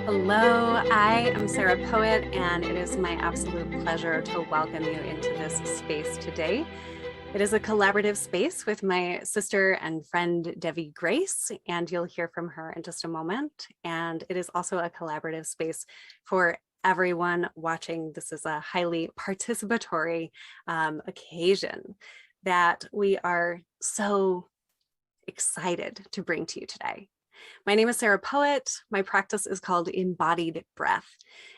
Hello, I am Sarah Poet, and it is my absolute pleasure to welcome you into this space today. It is a collaborative space with my sister and friend Devi Grace, and you'll hear from her in just a moment. And it is also a collaborative space for everyone watching. This is a highly participatory occasion that we are so excited to bring to you today. My name is Sarah Poet. My practice is called Embodied Breath,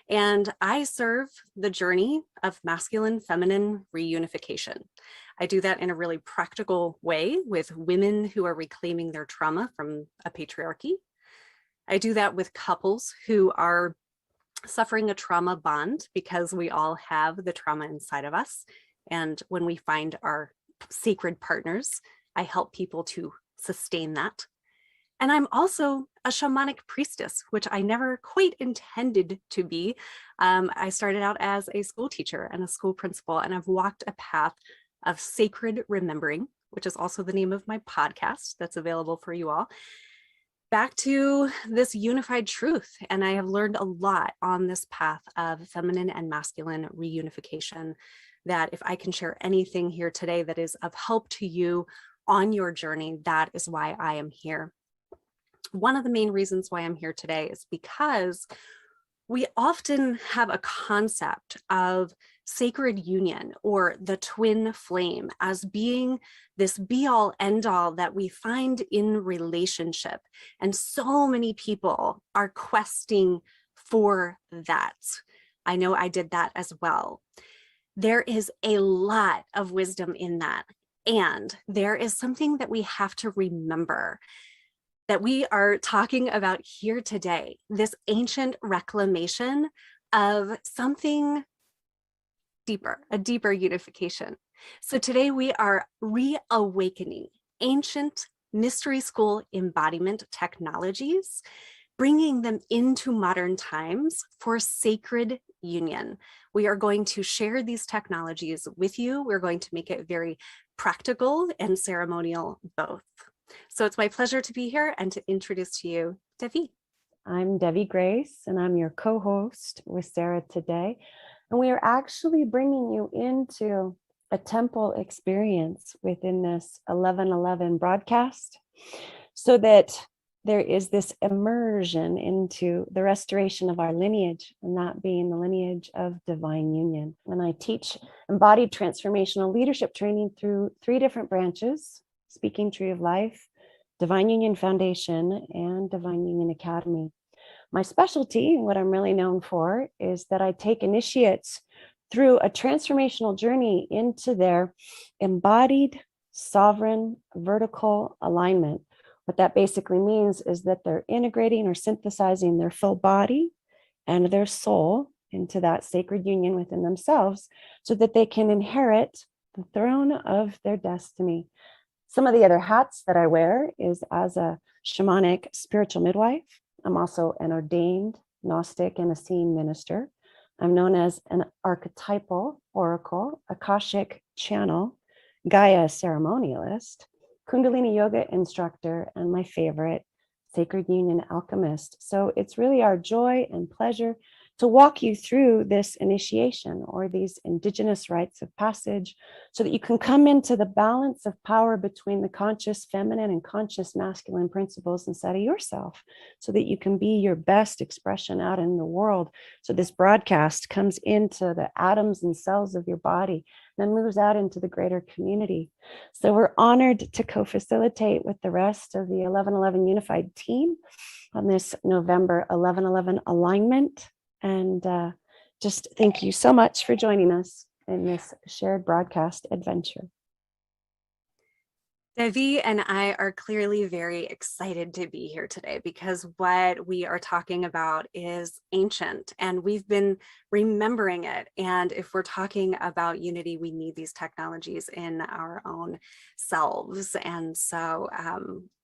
and I serve the journey of masculine feminine reunification. I do that in a really practical way with women who are reclaiming their trauma from a patriarchy. I do that with couples who are suffering a trauma bond because we all have the trauma inside of us. And when we find our sacred partners, I help people to sustain that. And I'm also a shamanic priestess, which I never quite intended to be. I started out as a school teacher and a school principal, and I've walked a path of sacred remembering, which is also the name of my podcast that's available for you all, back to this unified truth. And I have learned a lot on this path of feminine and masculine reunification, that if I can share anything here today that is of help to you on your journey, that is why I am here. One of the main reasons why I'm here today is because we often have a concept of sacred union or the twin flame as being this be all end all that we find in relationship. And so many people are questing for that. I know I did that as well. There is a lot of wisdom in that. And there is something that we have to remember that we are talking about here today, this ancient reclamation of something deeper, a deeper unification. So today we are reawakening ancient mystery school embodiment technologies, bringing them into modern times for sacred union. We are going to share these technologies with you. We're going to make it very practical and ceremonial both. So it's my pleasure to be here and to introduce to you Devi. I'm Devi Grace, and I'm your co-host with Sarah today. And we are actually bringing you into a temple experience within this 11:11 broadcast so that there is this immersion into the restoration of our lineage, and that being the lineage of divine union. And I teach embodied transformational leadership training through 3 different branches: Speaking Tree of Life, Divine Union Foundation, and Divine Union Academy. My specialty, what I'm really known for, is that I take initiates through a transformational journey into their embodied, sovereign, vertical alignment. What that basically means is that they're integrating or synthesizing their full body and their soul into that sacred union within themselves so that they can inherit the throne of their destiny. Some of the other hats that I wear is as a shamanic spiritual midwife. I'm also an ordained Gnostic and Essene minister. I'm known as an archetypal oracle, Akashic channel, Gaia ceremonialist, Kundalini yoga instructor, and my favorite, sacred union alchemist. So it's really our joy and pleasure to walk you through this initiation or these indigenous rites of passage so that you can come into the balance of power between the conscious feminine and conscious masculine principles inside of yourself so that you can be your best expression out in the world. So this broadcast comes into the atoms and cells of your body, then moves out into the greater community. So we're honored to co-facilitate with the rest of the 11:11 Unified team on this November 11:11 alignment. And just thank you so much for joining us in this shared broadcast adventure. Devi and I are clearly very excited to be here today because what we are talking about is ancient and we've been remembering it. And if we're talking about unity, we need these technologies in our own selves. And so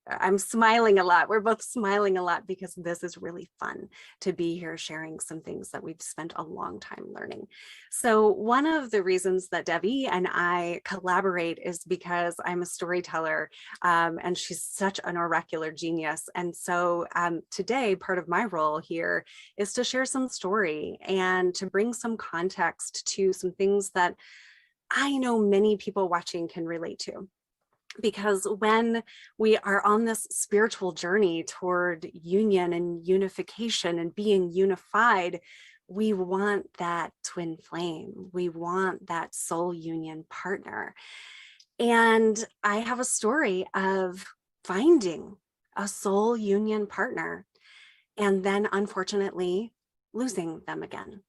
I'm smiling a lot. We're both smiling a lot because this is really fun to be here sharing some things that we've spent a long time learning. So one of the reasons that Devi and I collaborate is because I'm a storyteller, and she's such an oracular genius. And so today, part of my role here is to share some story and to bring some context to some things that I know many people watching can relate to. Because when we are on this spiritual journey toward union and unification and being unified, we want that twin flame. We want that soul union partner. And I have a story of finding a soul union partner and then unfortunately losing them again.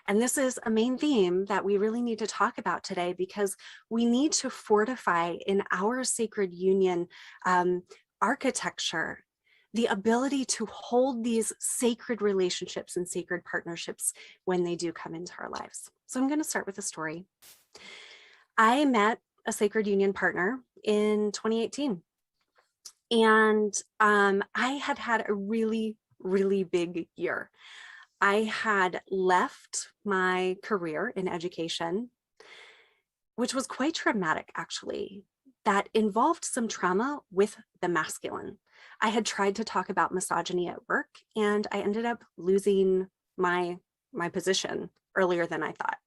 And this is a main theme that we really need to talk about today, because we need to fortify in our sacred union architecture the ability to hold these sacred relationships and sacred partnerships when they do come into our lives. So I'm going to start with a story. I met a sacred union partner in 2018. And I had a really, really big year. I had left my career in education, which was quite traumatic, actually, that involved some trauma with the masculine. I had tried to talk about misogyny at work, and I ended up losing my position earlier than I thought.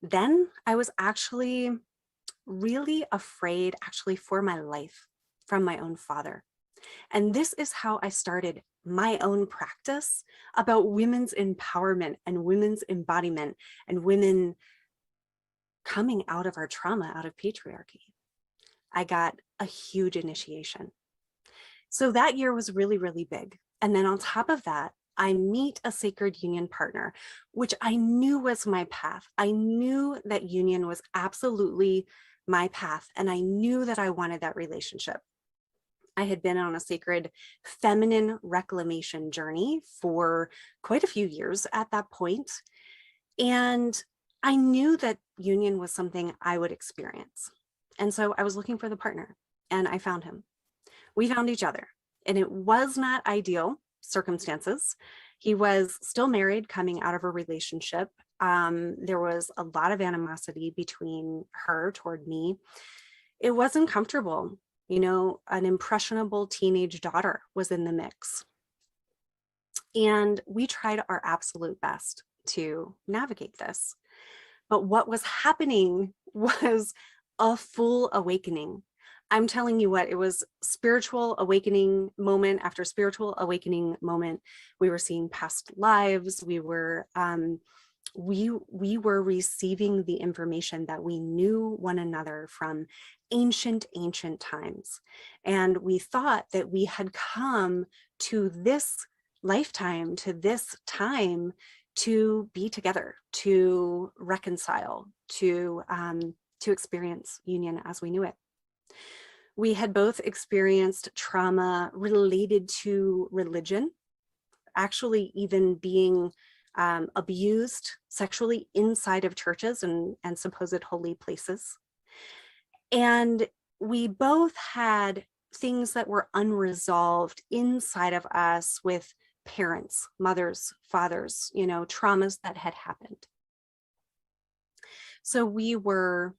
Then I was actually really afraid, actually, for my life from my own father. And this is how I started my own practice about women's empowerment and women's embodiment and women coming out of our trauma, out of patriarchy. I got a huge initiation. So that year was really, really big. And then on top of that, I meet a sacred union partner, which I knew was my path. I knew that union was absolutely my path. And I knew that I wanted that relationship. I had been on a sacred feminine reclamation journey for quite a few years at that point. And I knew that union was something I would experience. And so I was looking for the partner, and I found him. We found each other, and it was not ideal circumstances. He was still married, coming out of a relationship. There was a lot of animosity between her toward me. It wasn't comfortable. You know, an impressionable teenage daughter was in the mix. And we tried our absolute best to navigate this. But what was happening was a full awakening. I'm telling you what, it was spiritual awakening moment after spiritual awakening moment. We were seeing past lives. We were receiving the information that we knew one another from ancient times. And we thought that we had come to this lifetime, to this time, to be together, to reconcile, to experience union as we knew it. We had both experienced trauma related to religion, actually even being abused sexually inside of churches and supposed holy places. And we both had things that were unresolved inside of us with parents, mothers, fathers, you know, traumas that had happened. So we were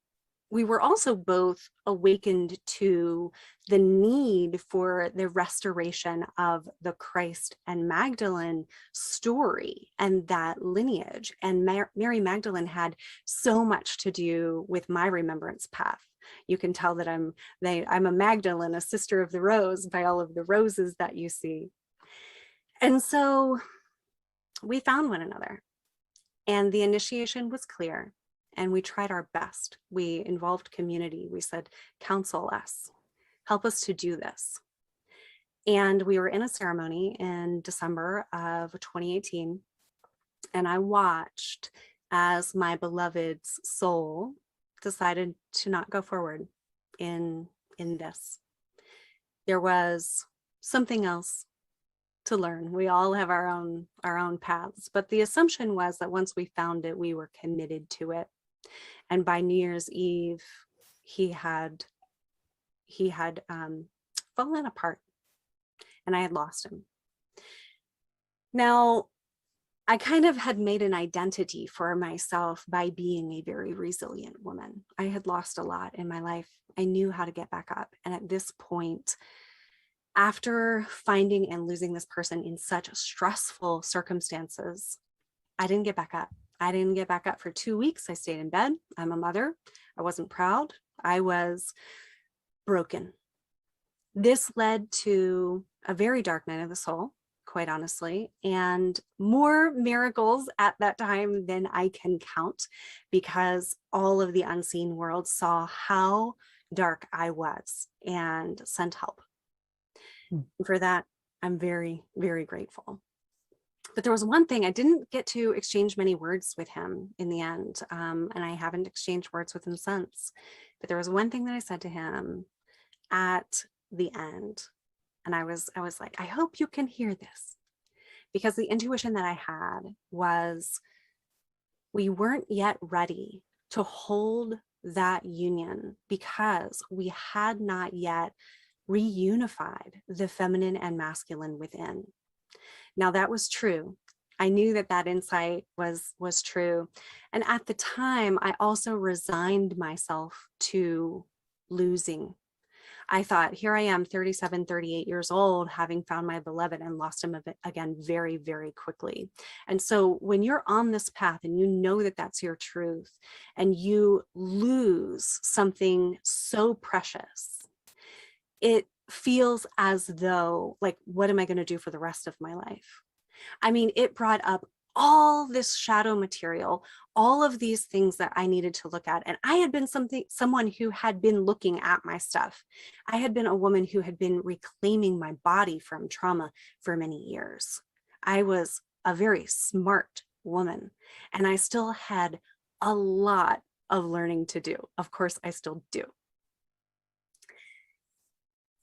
also both awakened to the need for the restoration of the Christ and Magdalene story and that lineage. And Mary Magdalene had so much to do with my remembrance path. You can tell that I'm a Magdalene, a sister of the rose, by all of the roses that you see. And so we found one another, and the initiation was clear. And we tried our best. We involved community. We said, counsel us, help us to do this. And we were in a ceremony in December of 2018. And I watched as my beloved's soul decided to not go forward in this. There was something else to learn. We all have our own paths, but the assumption was that once we found it, we were committed to it. And by New Year's Eve, he had fallen apart and I had lost him. Now, I kind of had made an identity for myself by being a very resilient woman. I had lost a lot in my life. I knew how to get back up. And at this point, after finding and losing this person in such stressful circumstances, I didn't get back up. I didn't get back up for 2 weeks. I stayed in bed. I'm a mother. I wasn't proud. I was broken. This led to a very dark night of the soul, quite honestly, and more miracles at that time than I can count, because all of the unseen world saw how dark I was and sent help. And for that, I'm very, very grateful. But there was one thing, I didn't get to exchange many words with him in the end, and I haven't exchanged words with him since. But there was one thing that I said to him at the end, and I was like, I hope you can hear this, because the intuition that I had was we weren't yet ready to hold that union because we had not yet reunified the feminine and masculine within. Now, that was true. I knew that that insight was true. And at the time, I also resigned myself to losing. I thought, here I am, 37, 38 years old, having found my beloved and lost him again very, very quickly. And so when you're on this path and you know that that's your truth and you lose something so precious, it feels as though, like, what am I going to do for the rest of my life? I mean, it brought up all this shadow material, all of these things that I needed to look at. And I had been someone who had been looking at my stuff. I had been a woman who had been reclaiming my body from trauma for many years. I was a very smart woman, and I still had a lot of learning to do. Of course, I still do.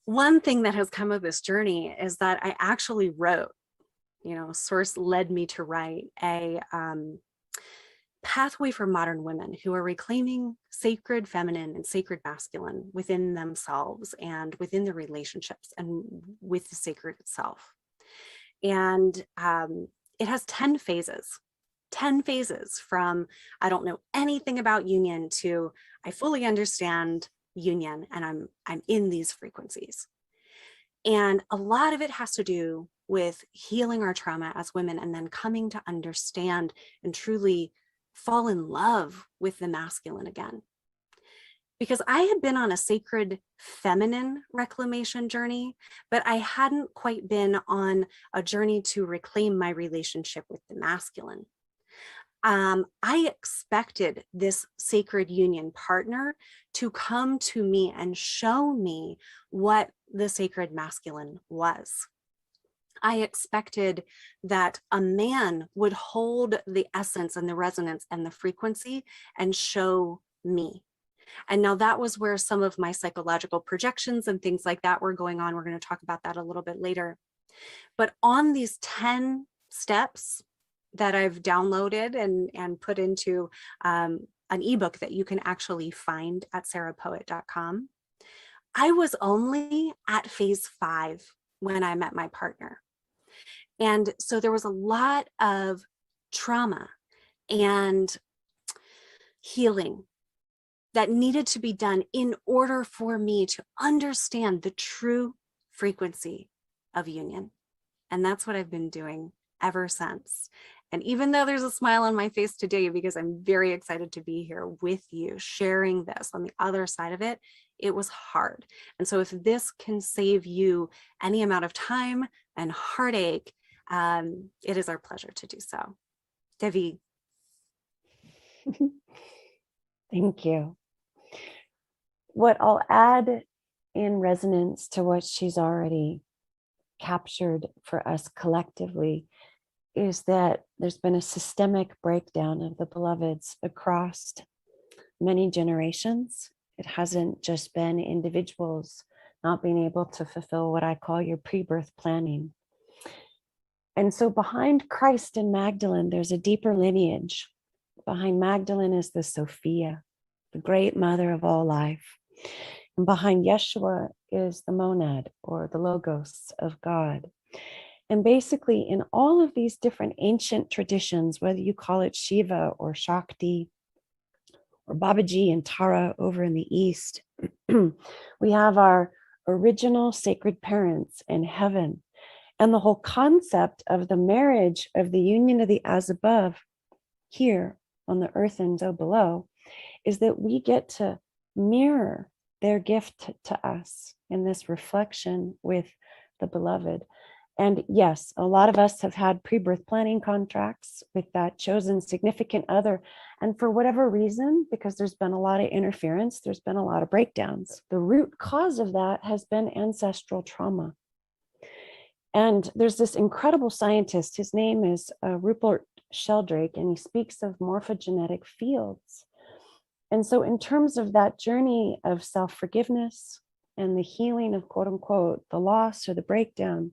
One thing that has come of this journey is that I actually wrote, Source led me to write a pathway for modern women who are reclaiming sacred feminine and sacred masculine within themselves and within their relationships and with the sacred itself. And it has 10 phases. 10 phases from I don't know anything about union to I fully understand union and I'm in these frequencies. And a lot of it has to do with healing our trauma as women and then coming to understand and truly fall in love with the masculine again. Because I had been on a sacred feminine reclamation journey, but I hadn't quite been on a journey to reclaim my relationship with the masculine. I expected this sacred union partner to come to me and show me what the sacred masculine was. I expected that a man would hold the essence and the resonance and the frequency and show me. And now that was where some of my psychological projections and things like that were going on. We're going to talk about that a little bit later. But on these 10 steps that I've downloaded and put into an ebook that you can actually find at sarahpoet.com, I was only at phase 5 when I met my partner. And so there was a lot of trauma and healing that needed to be done in order for me to understand the true frequency of union. And that's what I've been doing ever since. And even though there's a smile on my face today, because I'm very excited to be here with you, sharing this on the other side of it, it was hard. And so if this can save you any amount of time and heartache, it is our pleasure to do so. Devi. Thank you. What I'll add in resonance to what she's already captured for us collectively is that there's been a systemic breakdown of the beloveds across many generations. It hasn't just been individuals not being able to fulfill what I call your pre-birth planning. And so behind Christ and Magdalene, there's a deeper lineage. Behind Magdalene is the Sophia, the great mother of all life. And behind Yeshua is the monad, or the logos of God. And basically, in all of these different ancient traditions, whether you call it Shiva or Shakti or Babaji and Tara over in the East, we have our original sacred parents in heaven. And the whole concept of the marriage of the union of the as above here on the earth and so below is that we get to mirror their gift to us in this reflection with the beloved. And yes, a lot of us have had pre-birth planning contracts with that chosen significant other. And for whatever reason, because there's been a lot of interference, there's been a lot of breakdowns. The root cause of that has been ancestral trauma. And there's this incredible scientist, his name is Rupert Sheldrake, and he speaks of morphogenetic fields. And so in terms of that journey of self-forgiveness and the healing of, quote unquote, the loss or the breakdown,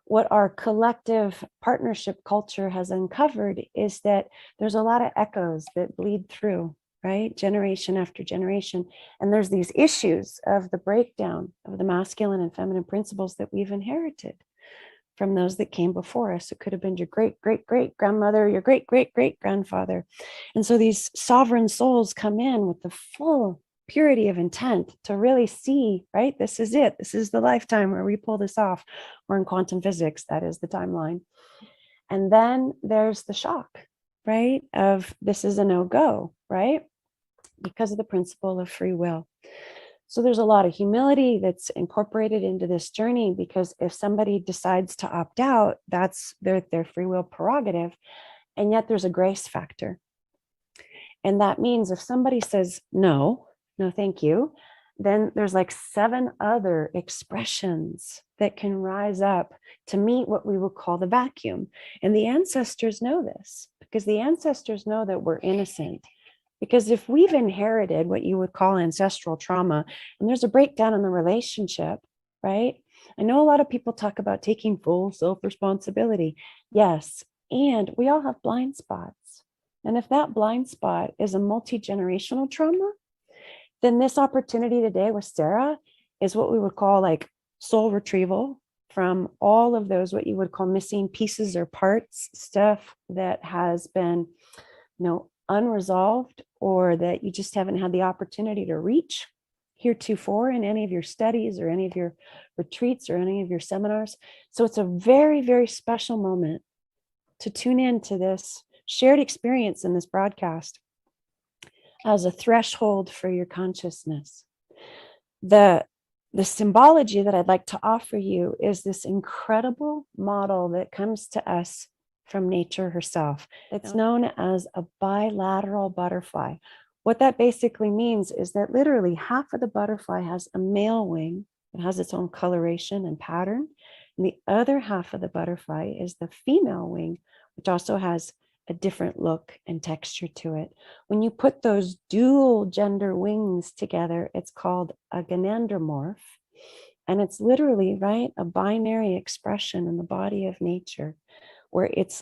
what our collective partnership culture has uncovered is that there's a lot of echoes that bleed through, right? Generation after generation. And there's these issues of the breakdown of the masculine and feminine principles that we've inherited from those that came before us. It could have been your great, great, great grandmother, your great, great, great grandfather. And so these sovereign souls come in with the full purity of intent to really see, right? This is it. This is the lifetime where we pull this off. We're in quantum physics. That is the timeline. And then there's the shock, right? Of this is a no-go, right? Because of the principle of free will. So there's a lot of humility that's incorporated into this journey, because if somebody decides to opt out, that's their free will prerogative. And yet there's a grace factor. And that means if somebody says, no, thank you, then there's like 7 other expressions that can rise up to meet what we would call the vacuum. And the ancestors know this, because the ancestors know that we're innocent. Because if we've inherited what you would call ancestral trauma, and there's a breakdown in the relationship, right? I know a lot of people talk about taking full self-responsibility. Yes, and we all have blind spots. And if that blind spot is a multi-generational trauma, then this opportunity today with Sarah is what we would call like soul retrieval from all of those, what you would call missing pieces or parts, stuff that has been, unresolved, or that you just haven't had the opportunity to reach heretofore in any of your studies or any of your retreats or any of your seminars. So it's a very, very special moment to tune into this shared experience in this broadcast as a threshold for your consciousness. The symbology that I'd like to offer you is this incredible model that comes to us from nature herself. It's known as a bilateral butterfly. What that basically means is that literally half of the butterfly has a male wing. It has its own coloration and pattern. And the other half of the butterfly is the female wing, which also has a different look and texture to it. When you put those dual gender wings together, it's called a gynandromorph. And it's literally, right, a binary expression in the body of nature, where it's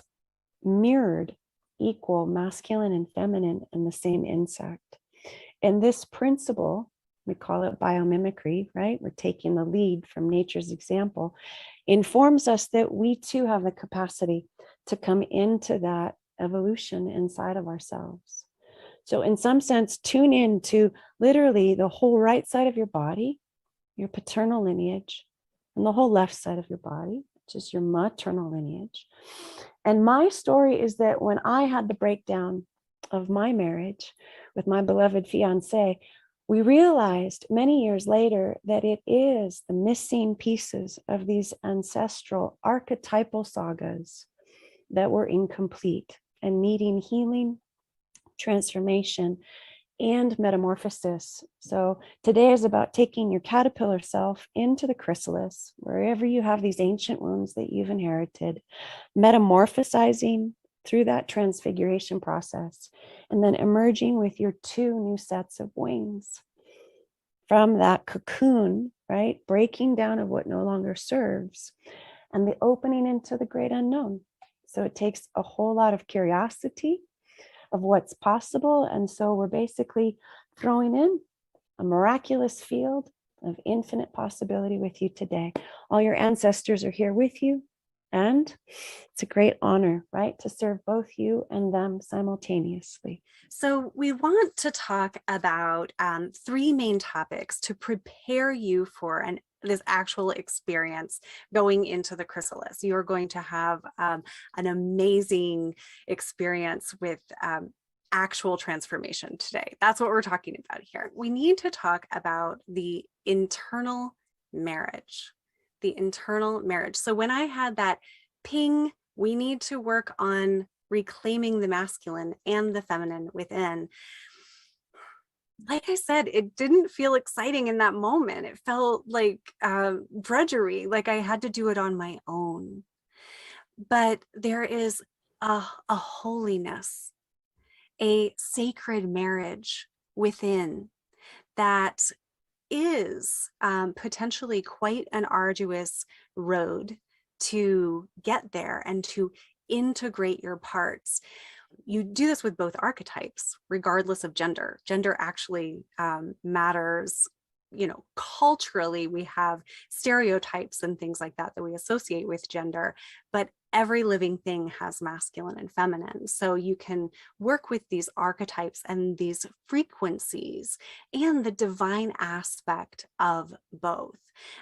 mirrored equal masculine and feminine in the same insect. And this principle, we call it biomimicry, right? We're taking the lead from nature's example, informs us that we too have the capacity to come into that evolution inside of ourselves. So in some sense, tune in to literally the whole right side of your body, your paternal lineage, and the whole left side of your body, which is your maternal lineage. And my story is that when I had the breakdown of my marriage with my beloved fiance, we realized many years later that it is the missing pieces of these ancestral archetypal sagas that were incomplete and needing healing, transformation, and metamorphosis. So today is about taking your caterpillar self into the chrysalis, wherever you have these ancient wounds that you've inherited, metamorphosizing through that transfiguration process, and then emerging with your 2 new sets of wings from that cocoon, right? Breaking down of what no longer serves, and the opening into the great unknown. So it takes a whole lot of curiosity of what's possible. And so we're basically throwing in a miraculous field of infinite possibility with you today. All your ancestors are here with you. And it's a great honor, right, to serve both you and them simultaneously. So we want to talk about three main topics to prepare you for this actual experience going into the chrysalis. You're going to have an amazing experience with actual transformation today. That's what we're talking about here. We need to talk about the internal marriage. The internal marriage. So when I had that ping, we need to work on reclaiming the masculine and the feminine within. Like I said, it didn't feel exciting in that moment. It felt like drudgery, like I had to do it on my own. But there is a holiness, a sacred marriage within that is potentially quite an arduous road to get there and to integrate your parts. You do this with both archetypes, regardless of gender. Gender actually matters. You know, culturally, we have stereotypes and things like that that we associate with gender, but every living thing has masculine and feminine. So you can work with these archetypes and these frequencies and the divine aspect of both.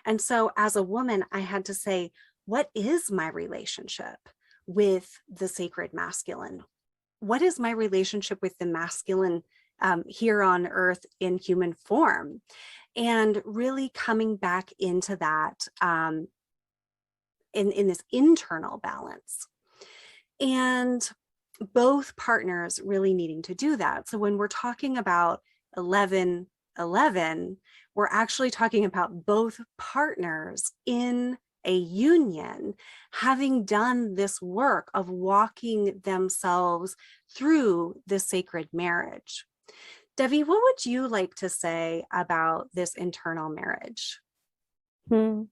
And so as a woman, I had to say, what is my relationship with the sacred masculine? What is my relationship with the masculine here on earth in human form? And really coming back into that in this internal balance. And both partners really needing to do that. So when we're talking about 11-11, we're actually talking about both partners in a union having done this work of walking themselves through the sacred marriage. Devi, what would you like to say about this internal marriage? Well,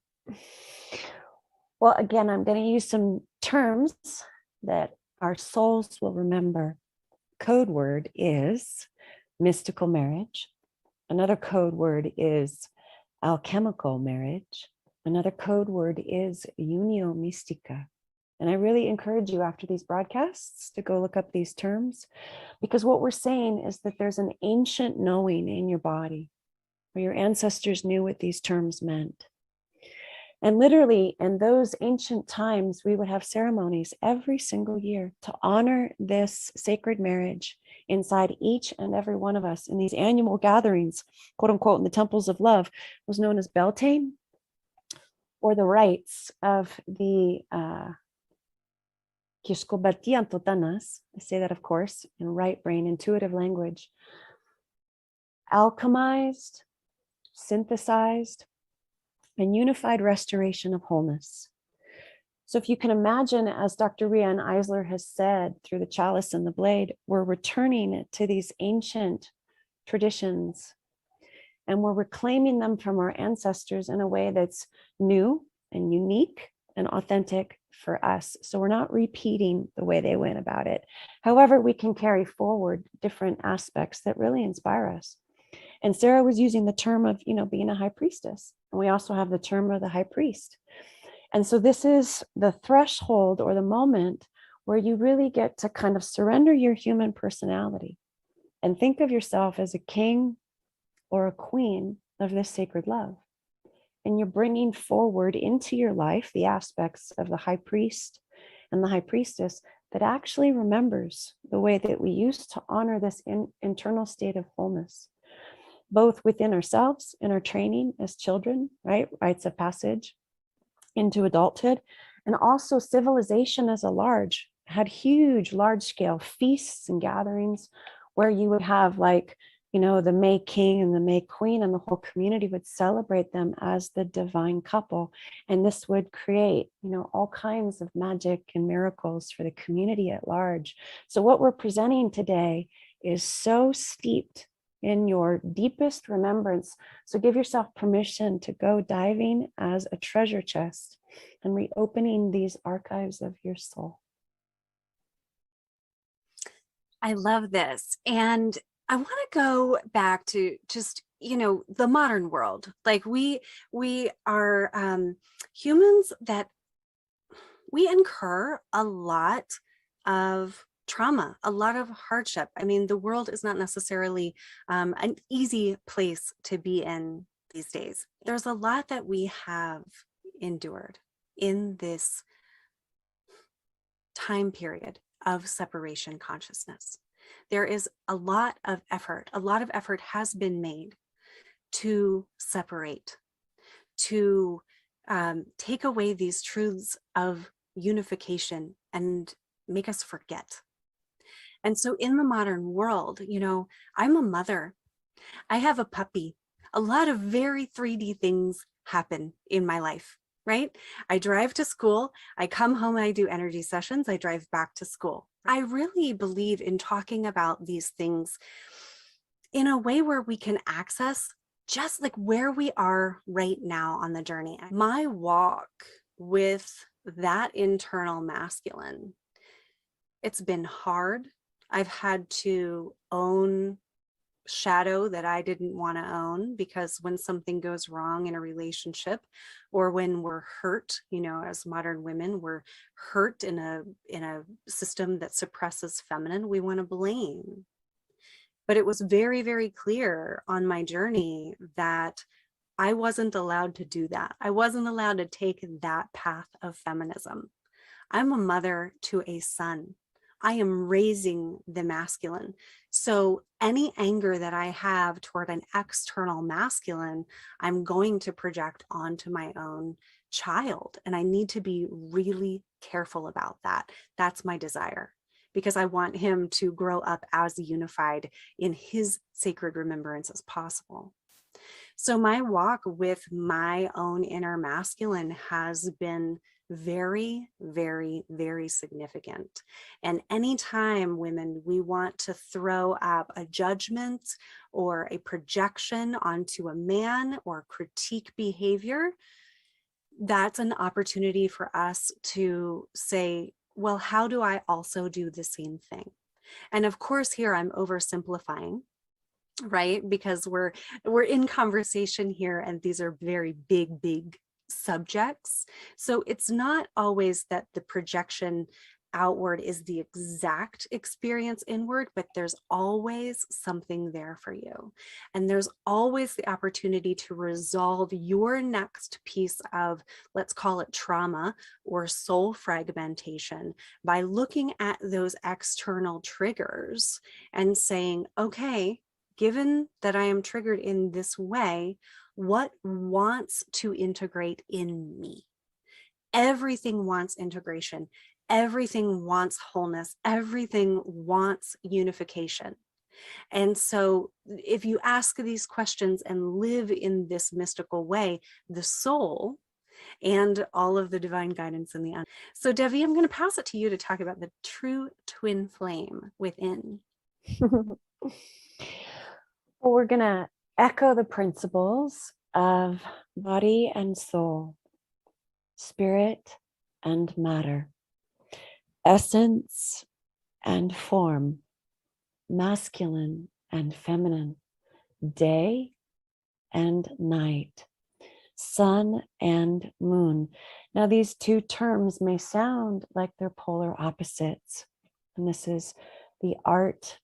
again, I'm going to use some terms that our souls will remember. Code word is mystical marriage. Another code word is alchemical marriage. Another code word is unio mystica. And I really encourage you after these broadcasts to go look up these terms, because what we're saying is that there's an ancient knowing in your body where your ancestors knew what these terms meant. And literally in those ancient times, we would have ceremonies every single year to honor this sacred marriage inside each and every one of us in these annual gatherings, quote unquote, in the temples of love, was known as Beltane, or the rites of the Kiskobaltiantotanas. I say that, of course, in right brain, intuitive language. Alchemized, synthesized, and unified restoration of wholeness. So if you can imagine, as Dr. Rian Eisler has said through the chalice and the blade, we're returning to these ancient traditions and we're reclaiming them from our ancestors in a way that's new and unique and authentic for us. So we're not repeating the way they went about it. However, we can carry forward different aspects that really inspire us. And Sarah was using the term of, being a high priestess. And we also have the term of the high priest. And so this is the threshold or the moment where you really get to kind of surrender your human personality and think of yourself as a king or a queen of this sacred love. And you're bringing forward into your life the aspects of the high priest and the high priestess that actually remembers the way that we used to honor this internal state of wholeness, both within ourselves in our training as children, right? Rites of passage into adulthood, and also civilization as a large had huge, large scale feasts and gatherings where you would have the May King and the May Queen, and the whole community would celebrate them as the divine couple. And this would create, all kinds of magic and miracles for the community at large. So what we're presenting today is so steeped in your deepest remembrance. So give yourself permission to go diving as a treasure chest and reopening these archives of your soul. I love this. And I want to go back to just the modern world. Like we are humans that we incur a lot of trauma, a lot of hardship. I mean, the world is not necessarily an easy place to be in these days. There's a lot that we have endured in this time period of separation consciousness. There is a lot of effort has been made to separate, to take away these truths of unification and make us forget. And so in the modern world, I'm a mother, I have a puppy, a lot of very 3D things happen in my life, right? I drive to school, I come home, I do energy sessions, I drive back to school. I really believe in talking about these things in a way where we can access just like where we are right now on the journey. My walk with that internal masculine, it's been hard. I've had to own shadow that I didn't want to own, because when something goes wrong in a relationship, or when we're hurt, as modern women, we're hurt in a system that suppresses feminine, we want to blame. But it was very, very clear on my journey that I wasn't allowed to do that. I wasn't allowed to take that path of feminism. I'm a mother to a son. I am raising the masculine. So any anger that I have toward an external masculine, I'm going to project onto my own child. And I need to be really careful about that. That's my desire, because I want him to grow up as unified in his sacred remembrance as possible. So my walk with my own inner masculine has been very, very, very significant. And anytime, women, we want to throw up a judgment or a projection onto a man or critique behavior, that's an opportunity for us to say, well, how do I also do the same thing? And of course, here I'm oversimplifying, right? Because we're in conversation here, and these are very big subjects. So it's not always that the projection outward is the exact experience inward, but there's always something there for you. And there's always the opportunity to resolve your next piece of, let's call it trauma or soul fragmentation, by looking at those external triggers and saying, okay, given that I am triggered in this way, what wants to integrate in me? Everything wants integration. Everything wants wholeness. Everything wants unification. And so if you ask these questions and live in this mystical way, the soul and all of the divine guidance in the end. So Devi, I'm going to pass it to you to talk about the true twin flame within. Well, we're going to echo the principles of body and soul, spirit and matter, essence and form, masculine and feminine, day and night, sun and moon. Now, these two terms may sound like they're polar opposites, and this is the art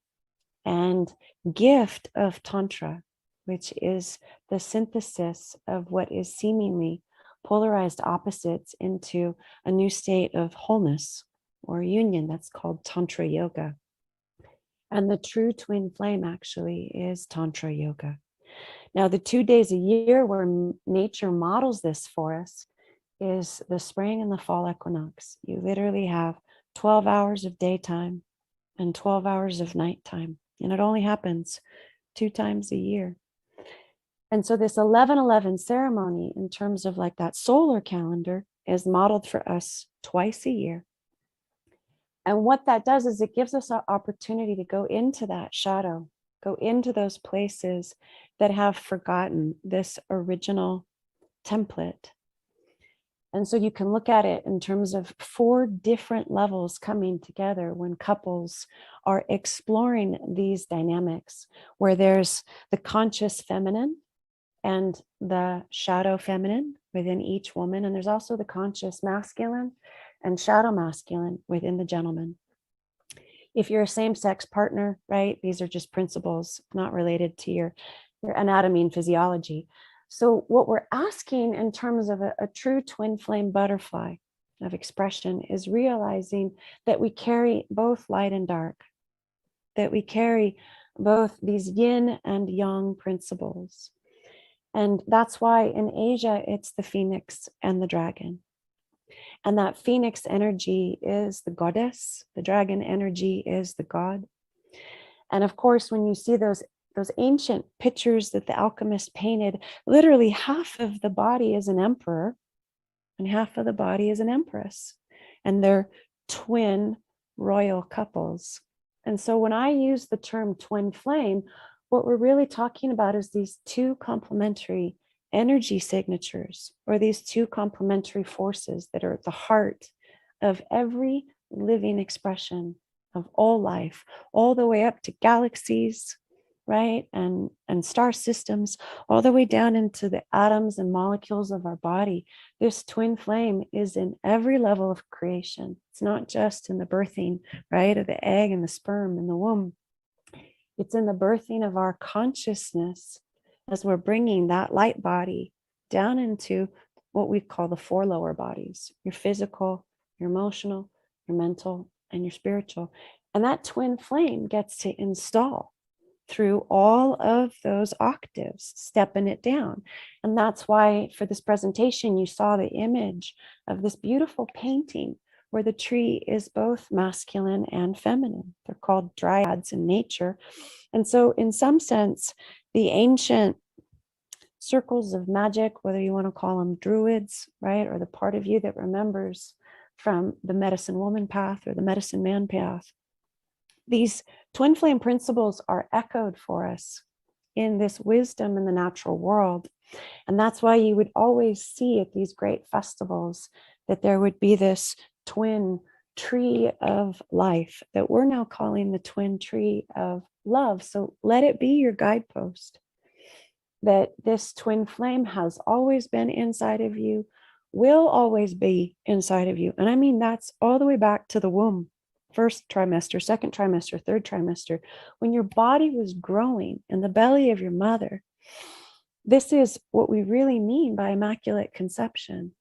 and gift of Tantra, which is the synthesis of what is seemingly polarized opposites into a new state of wholeness or union. That's called Tantra Yoga. And the true twin flame actually is Tantra Yoga. Now, the 2 days a year where nature models this for us is the spring and the fall equinox. You literally have 12 hours of daytime and 12 hours of nighttime. And it only happens 2 times a year. And so this 11/11 ceremony, in terms of like that solar calendar, is modeled for us twice a year. And what that does is it gives us an opportunity to go into that shadow, go into those places that have forgotten this original template. And so you can look at it in terms of 4 different levels coming together when couples are exploring these dynamics, where there's the conscious feminine and the shadow feminine within each woman. And there's also the conscious masculine and shadow masculine within the gentleman. If you're a same-sex partner, right, these are just principles not related to your anatomy and physiology. So what we're asking in terms of a true twin flame butterfly of expression is realizing that we carry both light and dark, that we carry both these yin and yang principles. And that's why in Asia, it's the phoenix and the dragon. And that phoenix energy is the goddess, the dragon energy is the god. And of course, when you see those ancient pictures that the alchemist painted, literally half of the body is an emperor and half of the body is an empress. And they're twin royal couples. And so when I use the term twin flame, what we're really talking about is these 2 complementary energy signatures, or these 2 complementary forces that are at the heart of every living expression of all life, all the way up to galaxies, right? And star systems, all the way down into the atoms and molecules of our body. This twin flame is in every level of creation. It's not just in the birthing, right, of the egg and the sperm in the womb. It's in the birthing of our consciousness as we're bringing that light body down into what we call the 4 lower bodies: your physical, your emotional, your mental, and your spiritual. And that twin flame gets to install through all of those octaves, stepping it down. And that's why for this presentation, you saw the image of this beautiful painting where the tree is both masculine and feminine. They're called dryads in nature. And so in some sense, the ancient circles of magic, whether you want to call them druids, right, or the part of you that remembers from the medicine woman path or the medicine man path, these twin flame principles are echoed for us in this wisdom in the natural world. And that's why you would always see at these great festivals that there would be this twin tree of life that we're now calling the twin tree of love. So let it be your guidepost that this twin flame has always been inside of you, will always be inside of you. And I mean, that's all the way back to the womb. First trimester, second trimester, third trimester, when your body was growing in the belly of your mother. This is what we really mean by immaculate conception,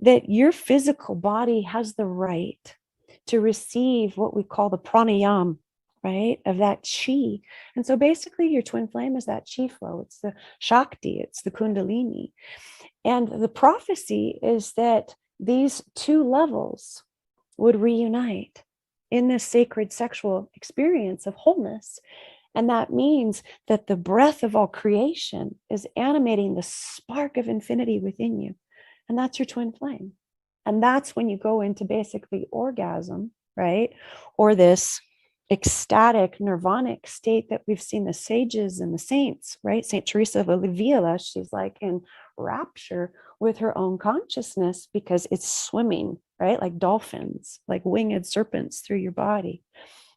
that your physical body has the right to receive what we call the pranayam, right, of that chi. And so basically your twin flame is that chi flow. It's the Shakti, it's the Kundalini. And the prophecy is that these 2 levels would reunite in this sacred sexual experience of wholeness. And that means that the breath of all creation is animating the spark of infinity within you. And that's your twin flame. And that's when you go into basically orgasm, right? Or this ecstatic nirvanic state that we've seen the sages and the saints, right? Saint Teresa of Avila, she's like in rapture with her own consciousness because it's swimming, right? Like dolphins, like winged serpents through your body.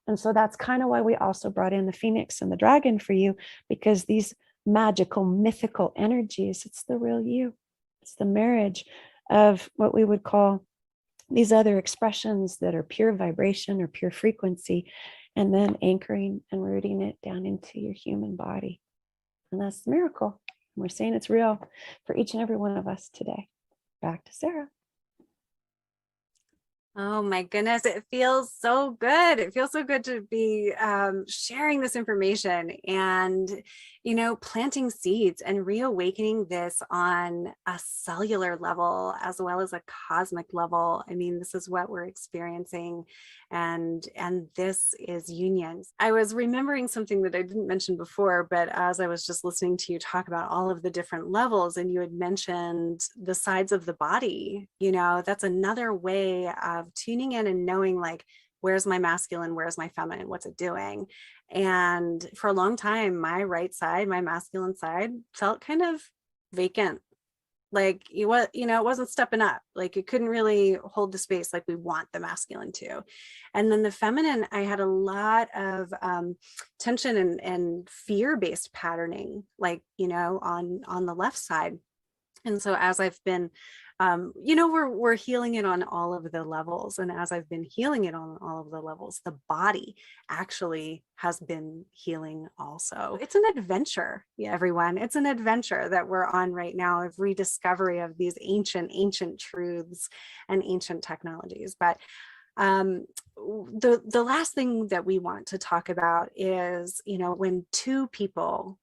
And so that's kind of why we also brought in the phoenix and the dragon for you, because these magical, mythical energies, it's the real you. It's the marriage of what we would call these other expressions that are pure vibration or pure frequency, and then anchoring and rooting it down into your human body. And that's the miracle. We're saying it's real for each and every one of us today. Back to Sarah. Oh my goodness, it feels so good. It feels so good to be sharing this information and, you know, planting seeds and reawakening this on a cellular level as well as a cosmic level. I mean, this is what we're experiencing, and this is unions. I was remembering something that I didn't mention before, but as I was just listening to you talk about all of the different levels, and you had mentioned the sides of the body, you know, that's another way of tuning in and knowing, like, where's my masculine, where's my feminine, what's it doing? And for a long time, my right side, my masculine side, felt kind of vacant, Like it wasn't stepping up. Like it couldn't really hold the space like we want the masculine to. And then the feminine, I had a lot of tension and fear-based patterning, like, on the left side. And so as I've been, we're healing it on all of the levels. And as I've been healing it on all of the levels, the body actually has been healing also. It's an adventure, yeah, everyone. It's an adventure that we're on right now of rediscovery of these ancient truths and ancient technologies. But the last thing that we want to talk about is, when two people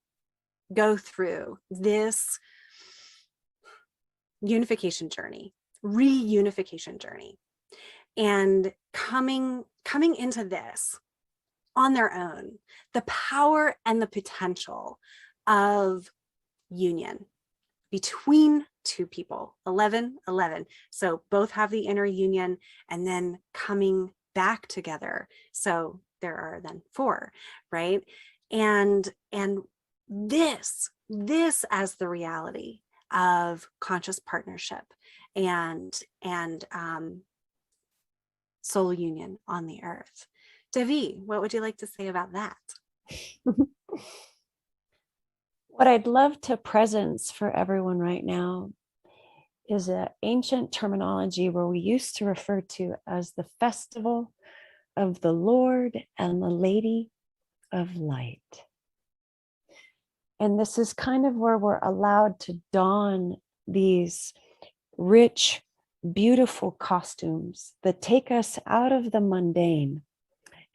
go through this unification journey, reunification journey, and coming into this on their own, the power and the potential of union between two people, 11. So both have the inner union and then coming back together. So there are then 4, right? And this as the reality of conscious partnership and soul union on the earth. Devi, what would you like to say about that? What I'd love to presence for everyone right now is an ancient terminology where we used to refer to as the festival of the Lord and the Lady of Light. And this is kind of where we're allowed to don these rich, beautiful costumes that take us out of the mundane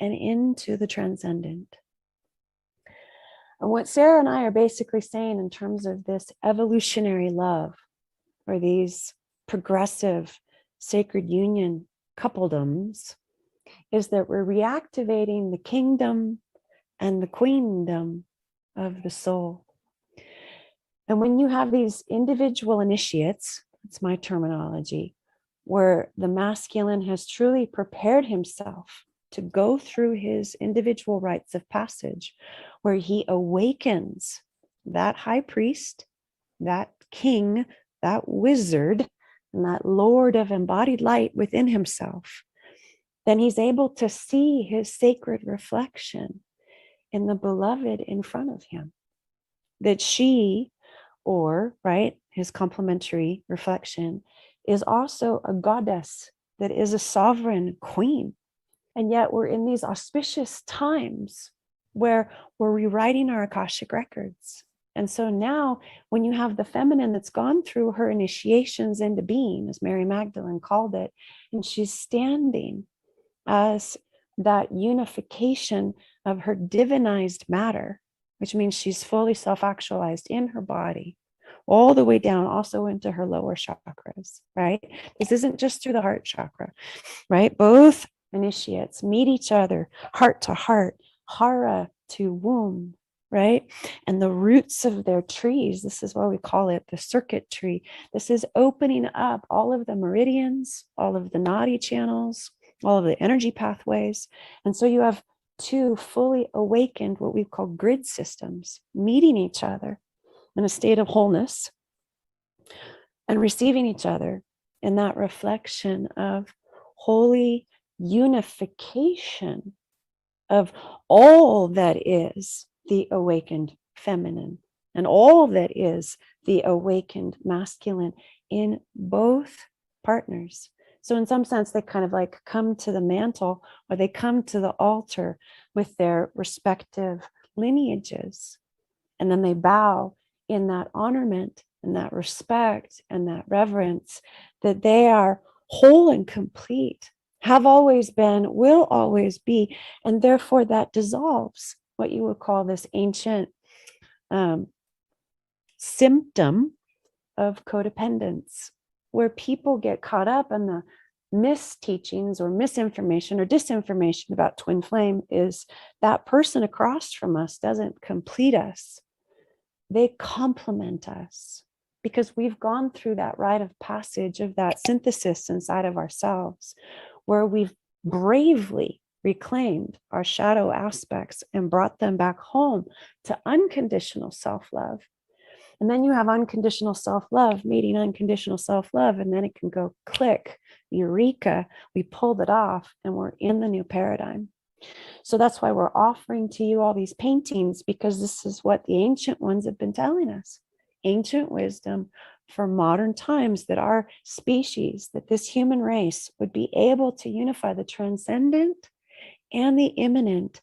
and into the transcendent. And what Sarah and I are basically saying in terms of this evolutionary love, or these progressive sacred union coupledoms, is that we're reactivating the kingdom and the queendom of the soul. And when you have these individual initiates, that's my terminology, where the masculine has truly prepared himself to go through his individual rites of passage, where he awakens that high priest, that king, that wizard, and that lord of embodied light within himself, then he's able to see his sacred reflection in the beloved in front of him. That she, or right, his complementary reflection, is also a goddess, that is a sovereign queen. And yet we're in these auspicious times where we're rewriting our Akashic records. And so now when you have the feminine that's gone through her initiations into being, as Mary Magdalene called it, and she's standing as that unification of her divinized matter, which means she's fully self-actualized in her body, all the way down also into her lower chakras, right? This isn't just through the heart chakra, right? Both initiates meet each other, heart to heart, hara to womb, right? And the roots of their trees, this is why we call it the circuit tree. This is opening up all of the meridians, all of the nadi channels, all of the energy pathways. And so you have 2 fully awakened, what we call grid systems, meeting each other in a state of wholeness and receiving each other in that reflection of holy unification of all that is the awakened feminine and all that is the awakened masculine in both partners. So in some sense, they kind of like come to the mantle, or they come to the altar with their respective lineages. And then they bow in that honorment and that respect and that reverence that they are whole and complete, have always been, will always be. And therefore that dissolves what you would call this ancient symptom of codependence, where people get caught up in the misteachings or misinformation or disinformation about twin flame is that person across from us doesn't complete us. They complement us because we've gone through that rite of passage of that synthesis inside of ourselves, where we've bravely reclaimed our shadow aspects and brought them back home to unconditional self-love. And then you have unconditional self-love, meeting unconditional self-love. And then it can go click, eureka, we pulled it off and we're in the new paradigm. So that's why we're offering to you all these paintings, because this is what the ancient ones have been telling us. Ancient wisdom for modern times, that our species, that this human race would be able to unify the transcendent and the immanent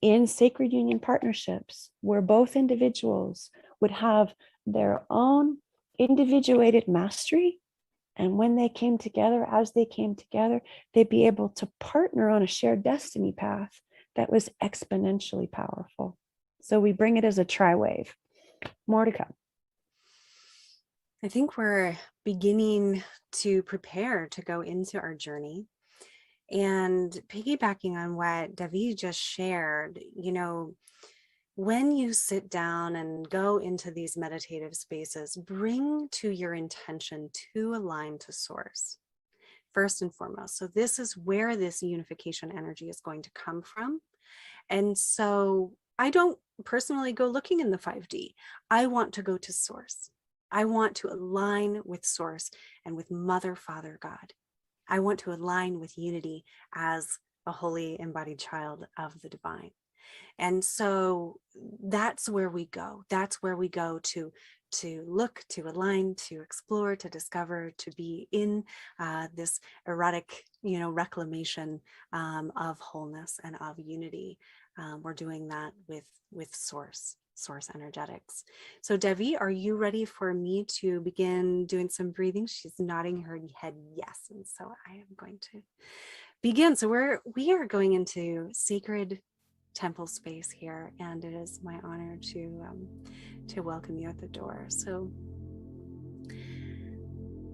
in sacred union partnerships, where both individuals would have their own individuated mastery. And when they came together, as they came together, they'd be able to partner on a shared destiny path that was exponentially powerful. So we bring it as a tri-wave. More to come. I think we're beginning to prepare to go into our journey. And piggybacking on what Devi just shared, when you sit down and go into these meditative spaces, bring to your intention to align to source, first and foremost. So this is where this unification energy is going to come from. And so I don't personally go looking in the 5D. I want to go to source. I want to align with source and with Mother, Father, God. I want to align with unity as a holy embodied child of the divine. And so that's where we go. That's where we go to look, to align, to explore, to discover, to be in this erotic, reclamation of wholeness and of unity. We're doing that with source energetics. So Devi, are you ready for me to begin doing some breathing? She's nodding her head yes. And so I am going to begin. So we are going into sacred temple space here, and it is my honor to welcome you at the door. So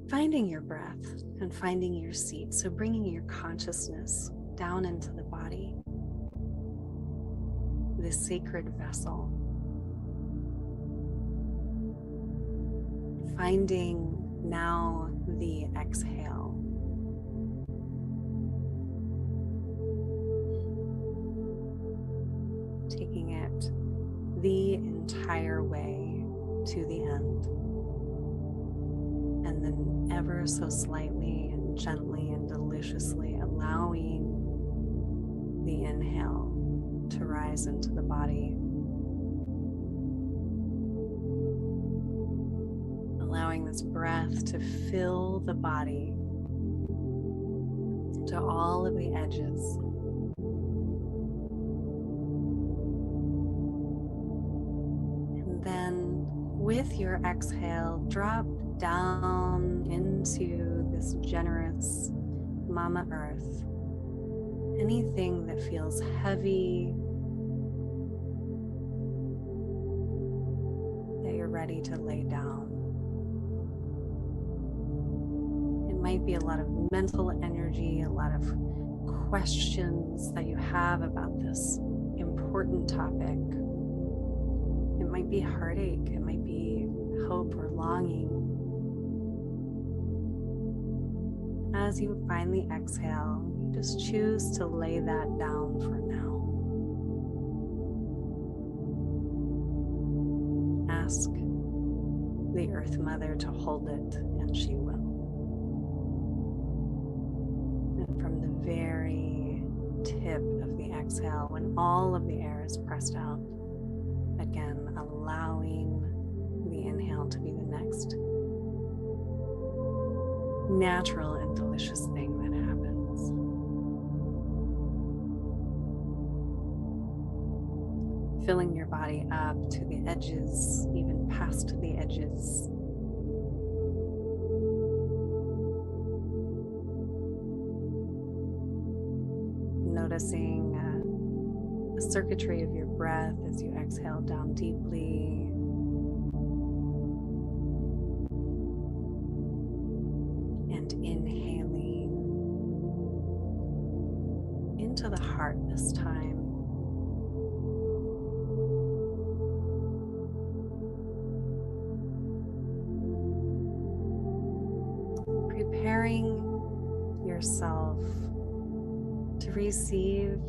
finding your breath and finding your seat. So bringing your consciousness down into the body, this sacred vessel. Finding now the exhale. Taking it the entire way to the end. And then ever so slightly and gently and deliciously allowing the inhale to rise into the body. Allowing this breath to fill the body to all of the edges. And then with your exhale, drop down into this generous Mama Earth. Anything that feels heavy, that you're ready to lay down. Might be a lot of mental energy, a lot of questions that you have about this important topic. It might be heartache, it might be hope or longing. As you finally exhale, you just choose to lay that down for now. Ask the Earth Mother to hold it, and she will. From the very tip of the exhale, when all of the air is pressed out, again, allowing the inhale to be the next natural and delicious thing that happens. Filling your body up to the edges, even past the edges. Noticing the circuitry of your breath as you exhale down deeply. And inhaling into the heart this time. Preparing yourself to receive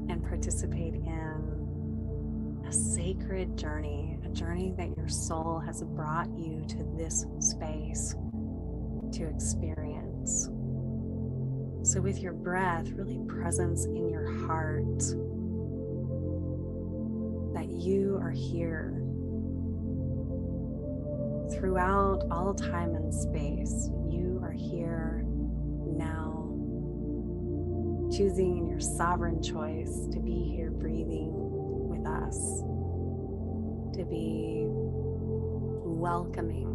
and participate in a sacred journey, a journey that your soul has brought you to this space to experience. So with your breath, really presence in your heart that you are here throughout all time and space. You are here now, choosing your sovereign choice to be here breathing with us, to be welcoming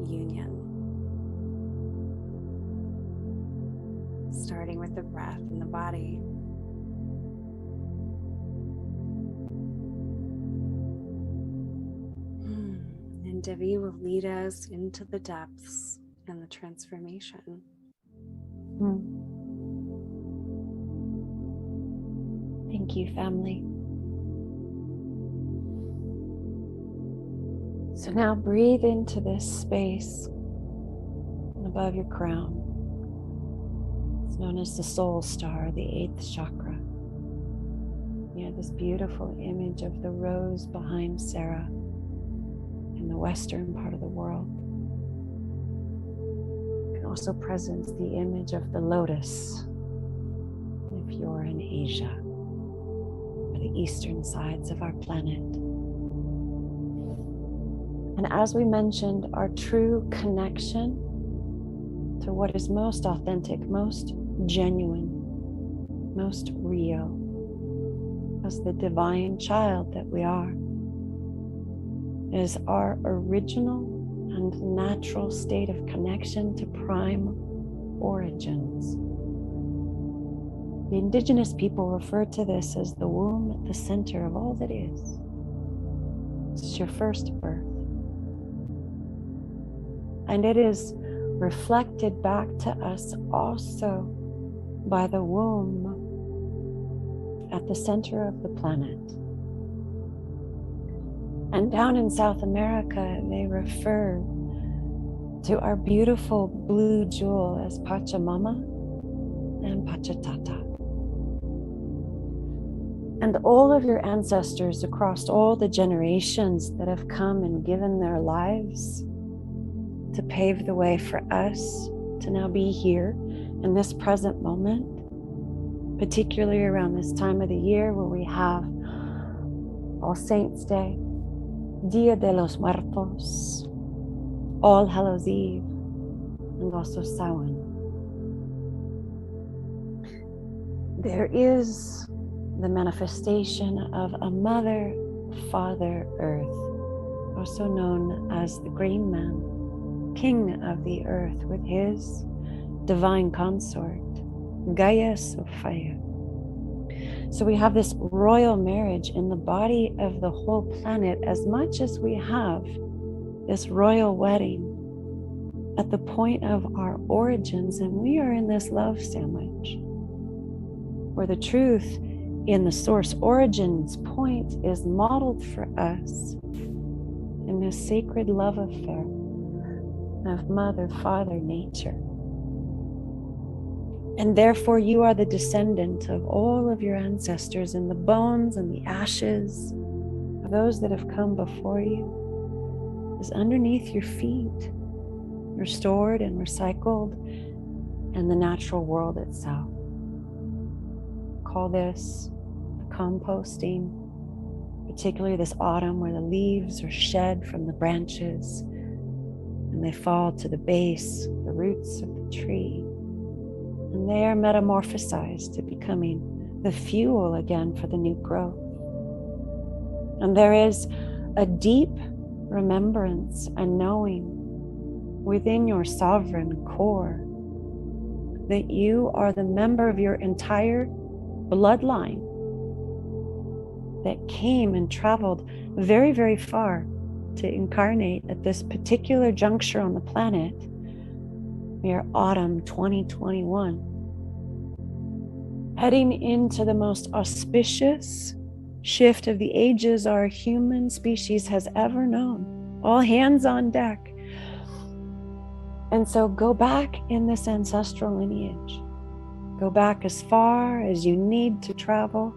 union. Starting with the breath in the body. And Devi will lead us into the depths and the transformation. Thank you, family. So now breathe into this space above your crown. It's known as the soul star, the 8th chakra. You have this beautiful image of the rose behind Sarah in the western part of the world. You can also present the image of the lotus if you're in Asia or the eastern sides of our planet. And as we mentioned, our true connection to what is most authentic, most genuine, most real, as the divine child that we are, is our original and natural state of connection to prime origins. The indigenous people refer to this as the womb at the center of all that is. This is your first birth. And it is reflected back to us also by the womb at the center of the planet. And down in South America, they refer to our beautiful blue jewel as Pachamama and Pachatata. And all of your ancestors across all the generations that have come and given their lives to pave the way for us to now be here in this present moment, particularly around this time of the year where we have All Saints' Day, Dia de los Muertos, All Hallows Eve, and also Samhain. There is the manifestation of a Mother, Father, Earth, also known as the Green Man, King of the Earth, with his divine consort, Gaia Sophia. So we have this royal marriage in the body of the whole planet, as much as we have this royal wedding at the point of our origins. And we are in this love sandwich where the truth in the source origins point is modeled for us in this sacred love affair of Mother, Father, Nature. And therefore you are the descendant of all of your ancestors, and the bones and the ashes of those that have come before you is underneath your feet, restored and recycled in the natural world itself. Call this composting, particularly this autumn where the leaves are shed from the branches and they fall to the base, the roots of the tree. And they are metamorphosized to becoming the fuel again for the new growth. And there is a deep remembrance and knowing within your sovereign core that you are the member of your entire bloodline that came and traveled very, very far to incarnate at this particular juncture on the planet. We are autumn 2021, heading into the most auspicious shift of the ages our human species has ever known. All hands on deck. And so go back in this ancestral lineage. Go back as far as you need to travel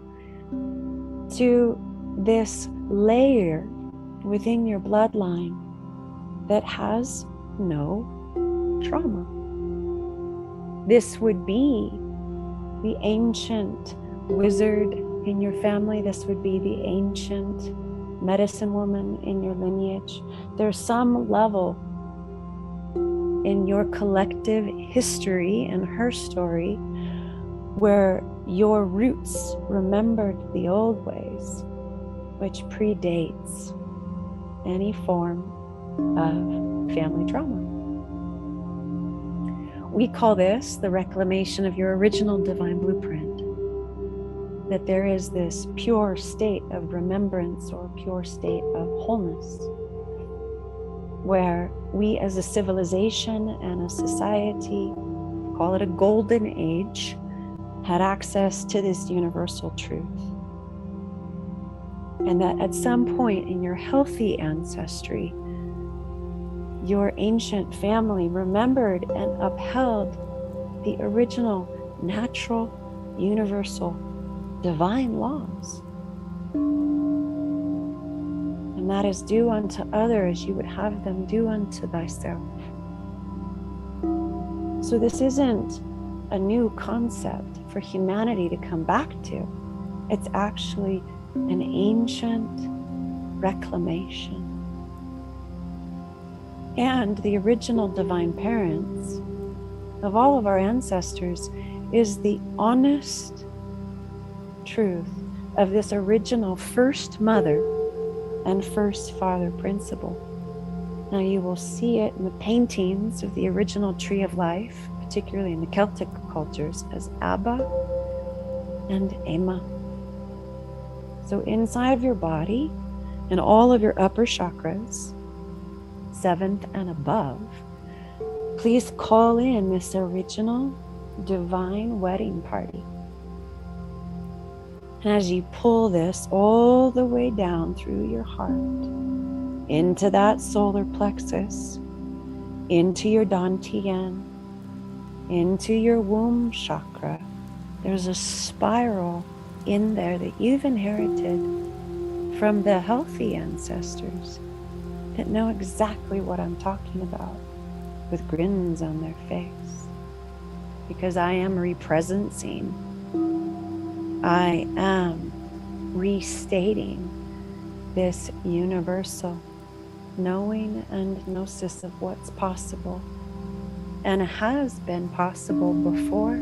to this layer within your bloodline that has no trauma. This would be the ancient wizard in your family. This would be the ancient medicine woman in your lineage. There's some level in your collective history and her story where your roots remembered the old ways, which predates any form of family trauma. We call this the reclamation of your original divine blueprint, that there is this pure state of remembrance or pure state of wholeness, where we as a civilization and a society, call it a golden age, had access to this universal truth. And that at some point in your healthy ancestry, your ancient family remembered and upheld the original natural, universal, divine laws. And that is do unto others, you would have them do unto thyself. So this isn't a new concept for humanity to come back to. It's actually an ancient reclamation. And the original divine parents of all of our ancestors is the honest truth of this original first mother and first father principle. Now you will see it in the paintings of the original tree of life, particularly in the Celtic cultures, as Abba and Ema. So inside of your body and all of your upper chakras, 7th and above, please call in this original divine wedding party. And as you pull this all the way down through your heart, into that solar plexus, into your Dantian, into your womb chakra, there's a spiral in there that you've inherited from the healthy ancestors that know exactly what I'm talking about, with grins on their face, because I am represencing, I am restating this universal knowing and gnosis of what's possible and has been possible before,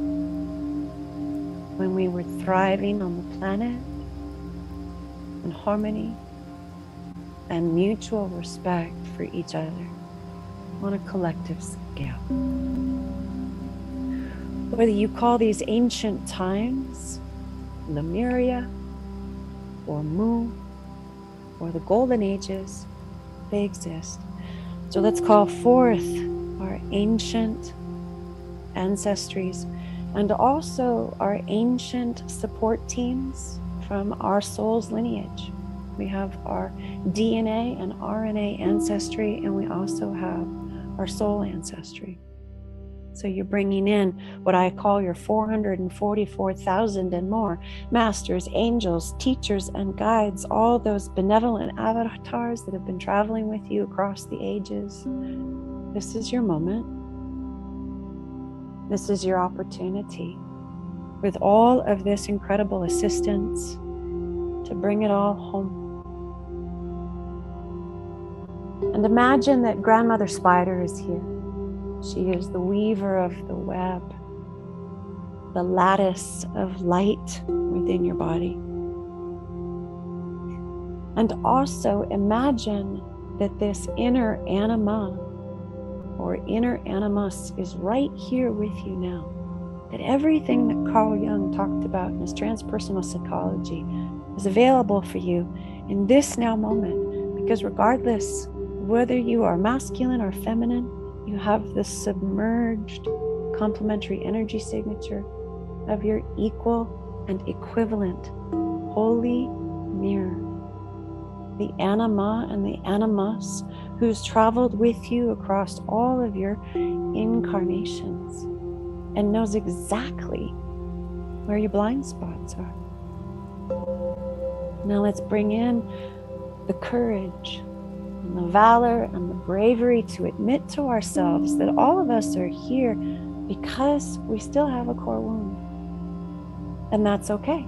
when we were thriving on the planet in harmony and mutual respect for each other on a collective scale. Whether you call these ancient times Lemuria or Mu or the golden ages, they exist. So let's call forth our ancient ancestries and also our ancient support teams from our soul's lineage. We have our DNA and RNA ancestry, and we also have our soul ancestry. So you're bringing in what I call your 444,000 and more masters, angels, teachers, and guides, all those benevolent avatars that have been traveling with you across the ages. This is your moment. This is your opportunity, with all of this incredible assistance, to bring it all home. And imagine that Grandmother Spider is here. She is the weaver of the web, the lattice of light within your body. And also imagine that this inner anima or inner animus is right here with you now. That everything that Carl Jung talked about in his transpersonal psychology is available for you in this now moment. Because regardless whether you are masculine or feminine, you have the submerged complementary energy signature of your equal and equivalent holy mirror, the anima and the animus, who's traveled with you across all of your incarnations and knows exactly where your blind spots are. Now let's bring in the courage and the valor and the bravery to admit to ourselves that all of us are here because we still have a core wound. And that's okay,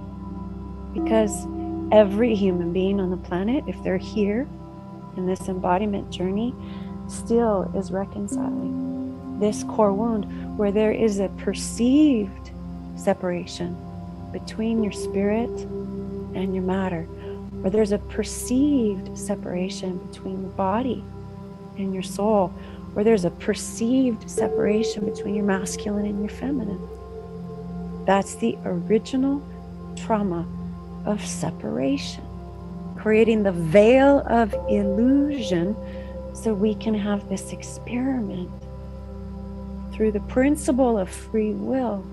because every human being on the planet, if they're here in this embodiment journey, still is reconciling this core wound where there is a perceived separation between your spirit and your matter, where there's a perceived separation between your body and your soul, where there's a perceived separation between your masculine and your feminine. That's the original trauma of separation, creating the veil of illusion so we can have this experiment through the principle of free will,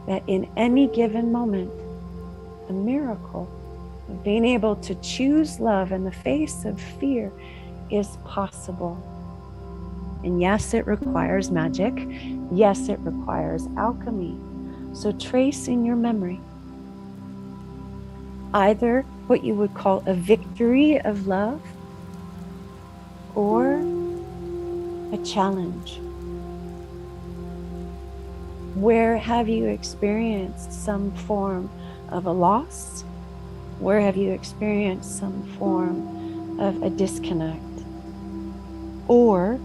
that in any given moment, the miracle of being able to choose love in the face of fear is possible. And yes, it requires magic. Yes, it requires alchemy. So trace in your memory either what you would call a victory of love or a challenge. Where have you experienced some form of a loss? Where have you experienced some form of a disconnect? Or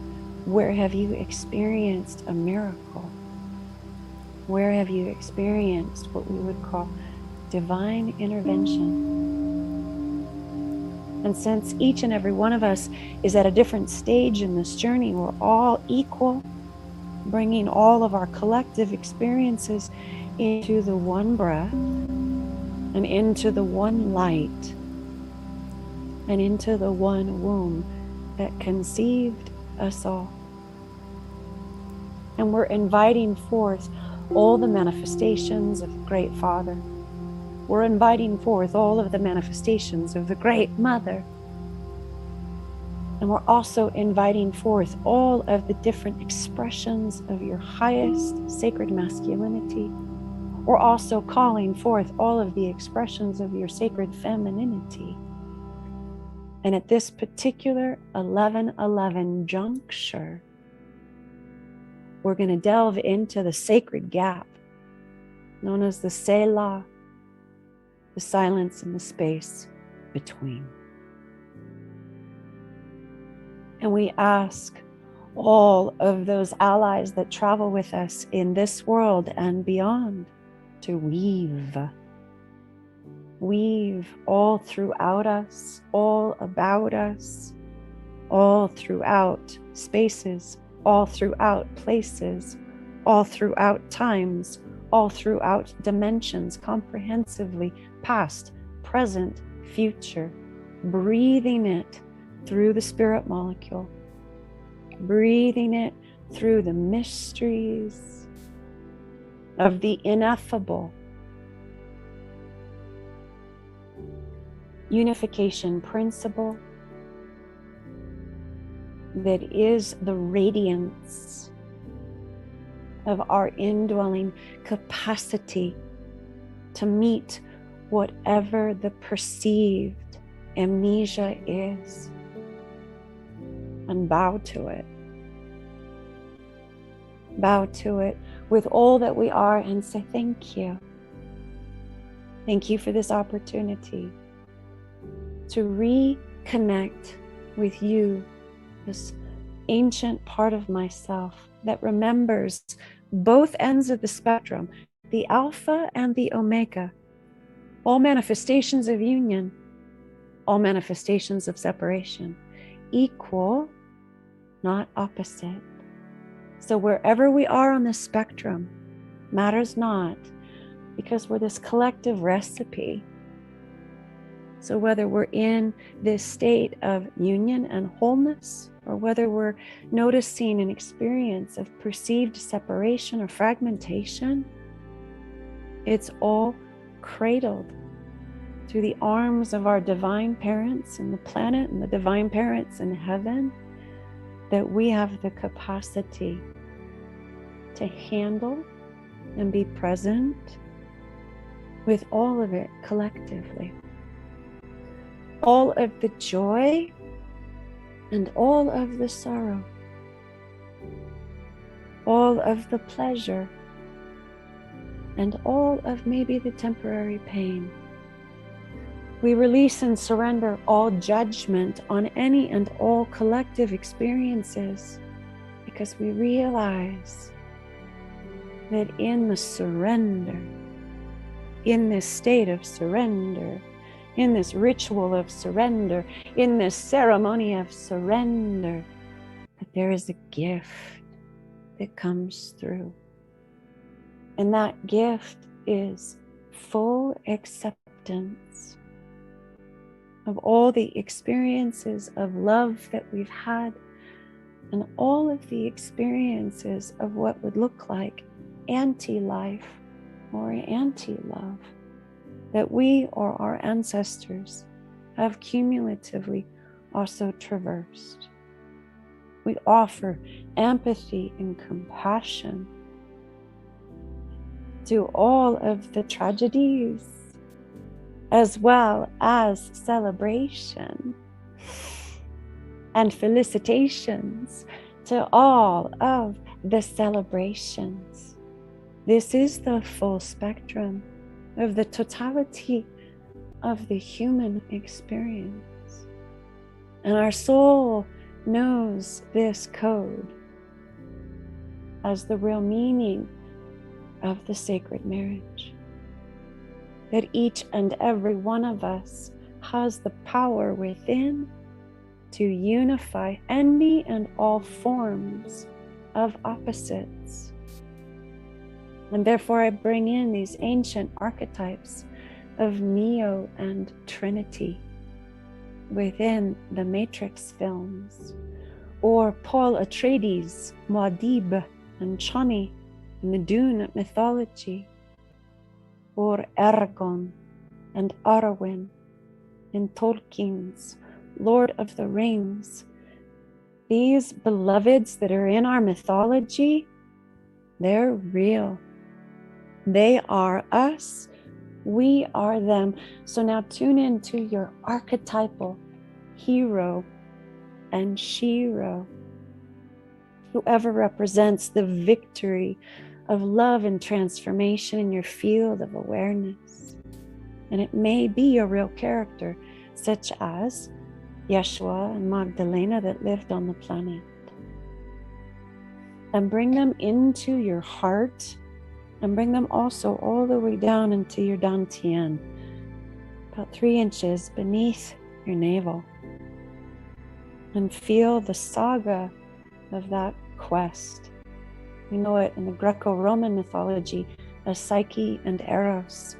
where have you experienced a miracle? Where have you experienced what we would call divine intervention? And since each and every one of us is at a different stage in this journey, we're all equal, bringing all of our collective experiences into the one breath and into the one light and into the one womb that conceived us all. And we're inviting forth all the manifestations of the Great Father. We're inviting forth all of the manifestations of the Great Mother. And we're also inviting forth all of the different expressions of your highest sacred masculinity. We're also calling forth all of the expressions of your sacred femininity. And at this particular 11:11 juncture, we're going to delve into the sacred gap known as the Selah, the silence and the space between. And we ask all of those allies that travel with us in this world and beyond to weave all throughout us, all about us, all throughout spaces, all throughout places, all throughout times, all throughout dimensions, comprehensively, past, present, future, breathing it through the spirit molecule, breathing it through the mysteries of the ineffable unification principle that is the radiance of our indwelling capacity to meet whatever the perceived amnesia is, and bow to it. Bow to it with all that we are and say thank you. Thank you for this opportunity to reconnect with you, this ancient part of myself that remembers both ends of the spectrum, the alpha and the omega, all manifestations of union, all manifestations of separation, equal, not opposite. So wherever we are on the spectrum matters not, because we're this collective recipe. So whether we're in this state of union and wholeness, or whether we're noticing an experience of perceived separation or fragmentation, it's all cradled through the arms of our divine parents in the planet and the divine parents in heaven, that we have the capacity to handle and be present with all of it collectively. all of the joy and all of the sorrow, all of the pleasure and all of maybe the temporary pain. We release and surrender all judgment on any and all collective experiences, because we realize that in the surrender, in this state of surrender, in this ritual of surrender, in this ceremony of surrender, that there is a gift that comes through. And that gift is full acceptance of all the experiences of love that we've had, and all of the experiences of what would look like anti-life or anti-love that we or our ancestors have cumulatively also traversed. We offer empathy and compassion to all of the tragedies, as well as celebration and felicitations to all of the celebrations. This is the full spectrum of the totality of the human experience. And our soul knows this code as the real meaning of the sacred marriage. That each and every one of us has the power within to unify any and all forms of opposites. And therefore I bring in these ancient archetypes of Neo and Trinity within the Matrix films, or Paul Atreides, Muad'Dib, and Chani in the Dune mythology, or Aragorn and Arwen in Tolkien's Lord of the Rings. These beloveds that are in our mythology, they're real. They are us, we are them. So now tune into your archetypal hero and shero, whoever represents the victory of love and transformation in your field of awareness. And it may be a real character, such as Yeshua and Magdalena that lived on the planet. And bring them into your heart, and bring them also all the way down into your dantian, about 3 inches beneath your navel. And feel the saga of that quest. We know it in the Greco-Roman mythology as Psyche and Eros.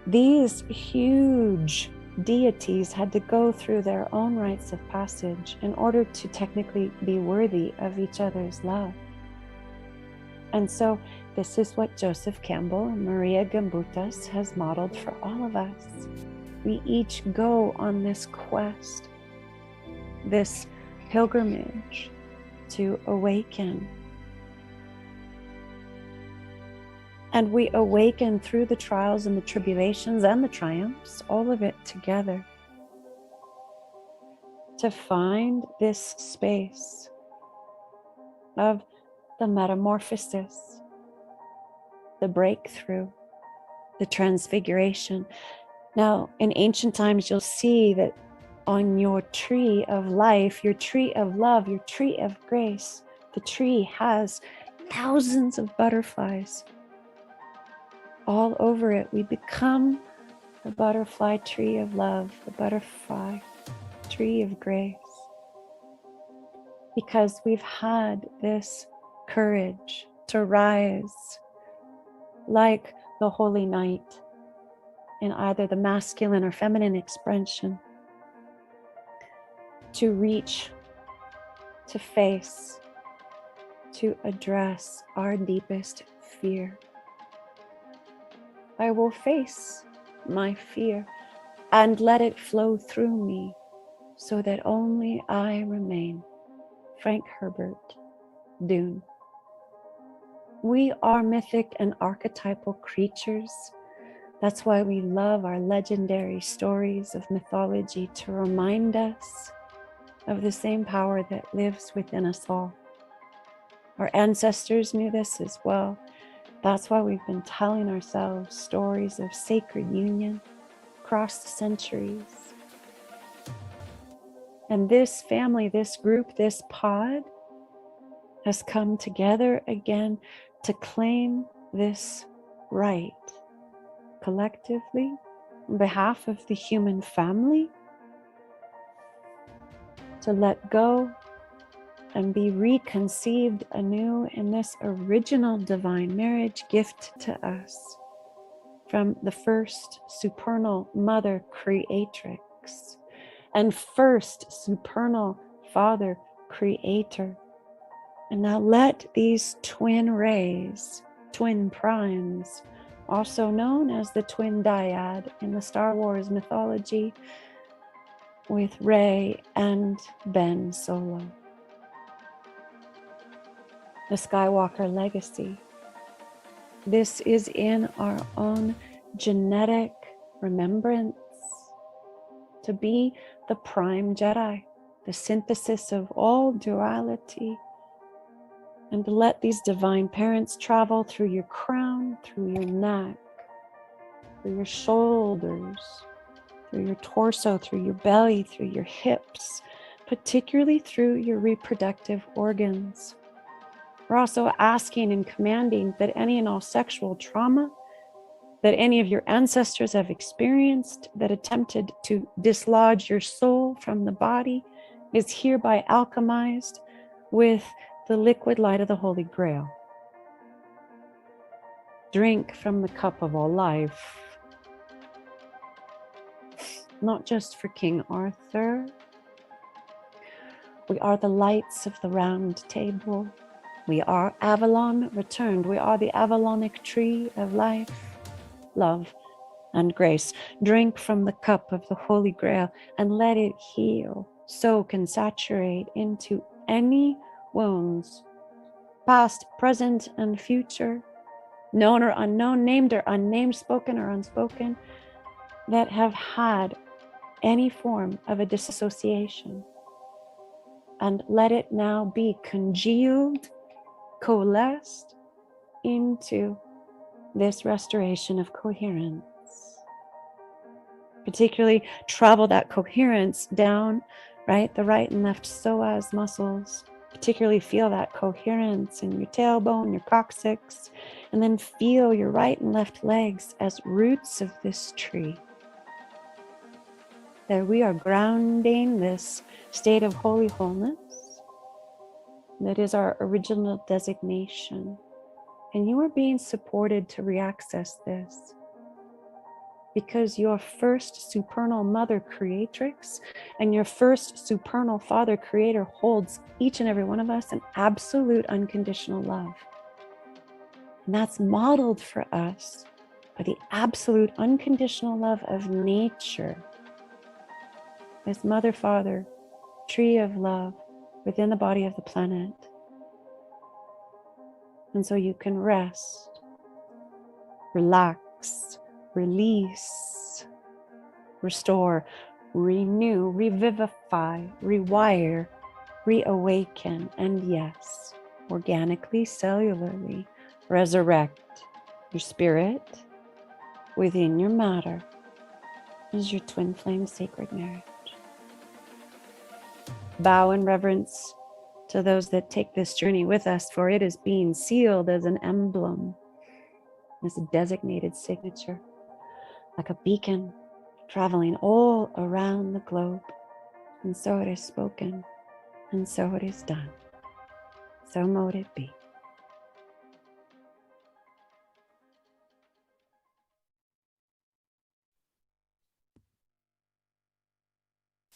These huge deities had to go through their own rites of passage in order to technically be worthy of each other's love. And so this is what Joseph Campbell and Maria Gambutas has modeled for all of us. We each go on this quest, this pilgrimage to awaken. And we awaken through the trials and the tribulations and the triumphs, all of it together, to find this space of the metamorphosis, the breakthrough, the transfiguration. Now, in ancient times, you'll see that on your tree of life, your tree of love, your tree of grace, the tree has thousands of butterflies all over it. We become the butterfly tree of love, the butterfly tree of grace, because we've had this courage to rise like the holy knight in either the masculine or feminine expression, to reach, to face, to address our deepest fear. I will face my fear and let it flow through me so that only I remain. Frank Herbert, Dune. We are mythic and archetypal creatures That's why we love our legendary stories of mythology, to remind us of the same power that lives within us all. Our ancestors knew this as well. That's why we've been telling ourselves stories of sacred union across the centuries. And this family, this group, this pod has come together again to claim this right collectively on behalf of the human family, to let go and be reconceived anew in this original divine marriage gift to us from the first supernal mother creatrix and first supernal father creator. And now let these twin rays, twin primes, also known as the twin dyad in the Star Wars mythology, with Rey and Ben Solo. The Skywalker legacy. This is in our own genetic remembrance to be the prime Jedi, the synthesis of all duality, and to let these divine parents travel through your crown, through your neck, through your shoulders, through your torso, through your belly, through your hips, particularly through your reproductive organs. We're also asking and commanding that any and all sexual trauma that any of your ancestors have experienced that attempted to dislodge your soul from the body is hereby alchemized with the liquid light of the Holy Grail. Drink from the cup of all life, not just for King Arthur. We are the lights of the round table. We are Avalon returned. We are the Avalonic tree of life, love, and grace. Drink from the cup of the Holy Grail and let it heal, soak, and saturate into any wounds, past, present, and future, known or unknown, named or unnamed, spoken or unspoken, that have had any form of a disassociation. And let it now be congealed, coalesced into this restoration of coherence. Particularly travel that coherence down, right? The right and left psoas muscles. Particularly feel that coherence in your tailbone, your coccyx, and then feel your right and left legs as roots of this tree. That we are grounding this state of holy wholeness. That is our original designation. And you are being supported to reaccess this, because your first supernal mother creatrix and your first supernal father creator holds each and every one of us in absolute unconditional love. And that's modeled for us by the absolute unconditional love of nature. This mother, father, tree of love within the body of the planet. And so you can rest, relax, release, restore, renew, revivify, rewire, reawaken, and yes, organically, cellularly resurrect your spirit within your matter as your twin flame sacred marriage. Bow in reverence to those that take this journey with us, for it is being sealed as an emblem, as a designated signature, like a beacon traveling all around the globe. And so it is spoken, and so it is done. So mote it be.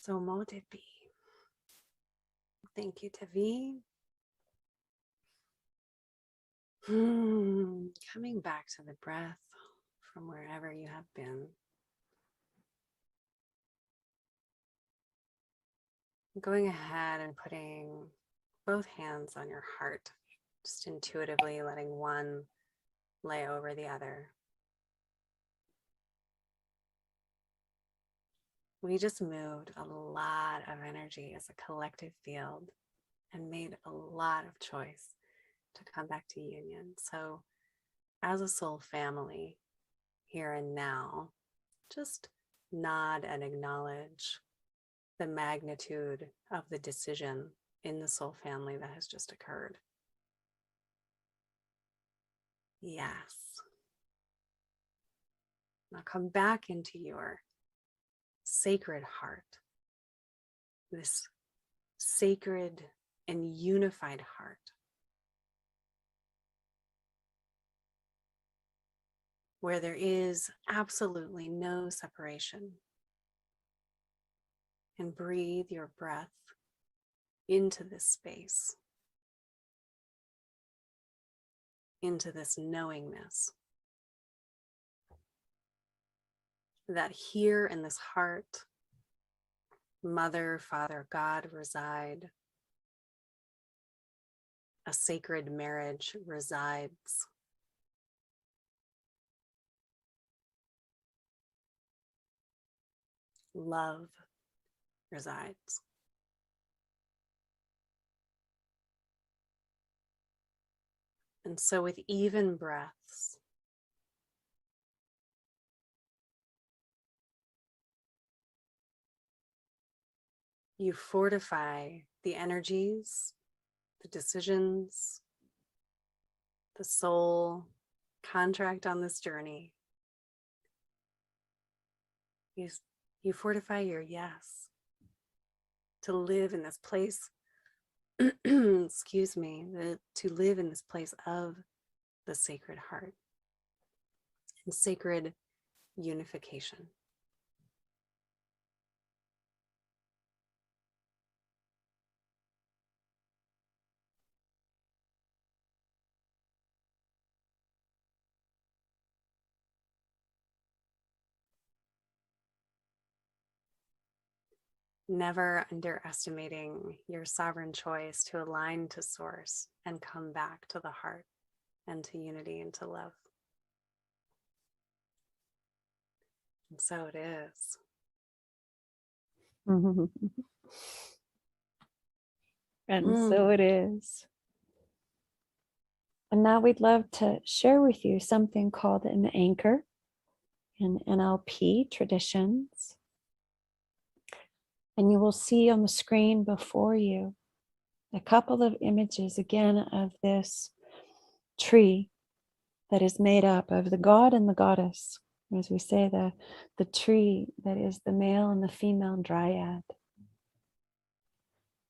So mote it be. Thank you, Devi. Coming back to the breath from wherever you have been. Going ahead and putting both hands on your heart, just intuitively letting one lay over the other. we just moved a lot of energy as a collective field and made a lot of choice to come back to union. So, as a soul family, here and now, just nod and acknowledge the magnitude of the decision in the soul family that has just occurred. Yes. Now come back into your sacred heart, this sacred and unified heart, where there is absolutely no separation. And breathe your breath into this space, into this knowingness that here in this heart, Mother, Father, God reside. A sacred marriage resides. Love resides. And so with even breaths, you fortify the energies, the decisions, the soul contract on this journey. You fortify your yes to live in this place, excuse me, to live in this place of the Sacred Heart and sacred unification. Never underestimating your sovereign choice to align to source and come back to the heart and to unity and to love. And so it is. And so it is. And now we'd love to share with you something called an anchor in NLP traditions. And you will see on the screen before you a couple of images again of this tree that is made up of the god and the goddess. As we say, the tree that is the male and the female dryad.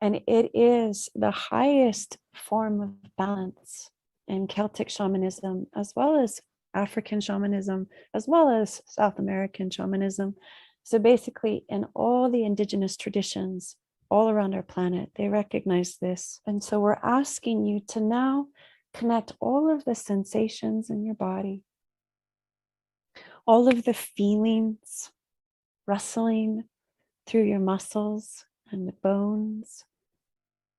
And it is the highest form of balance in Celtic shamanism, as well as African shamanism, as well as South American shamanism. So basically, in all the indigenous traditions all around our planet, they recognize this. And so we're asking you to now connect all of the sensations in your body, all of the feelings rustling through your muscles and the bones,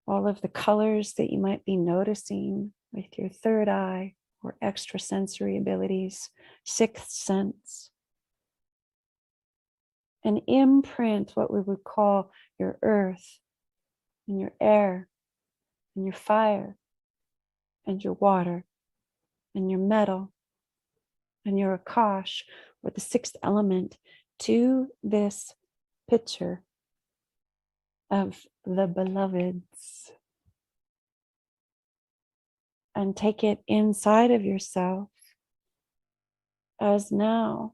all of the colors that you might be noticing with your third eye or extrasensory abilities, sixth sense, and imprint what we would call your earth and your air and your fire and your water and your metal and your akash, or the sixth element, to this picture of the beloveds, and take it inside of yourself as now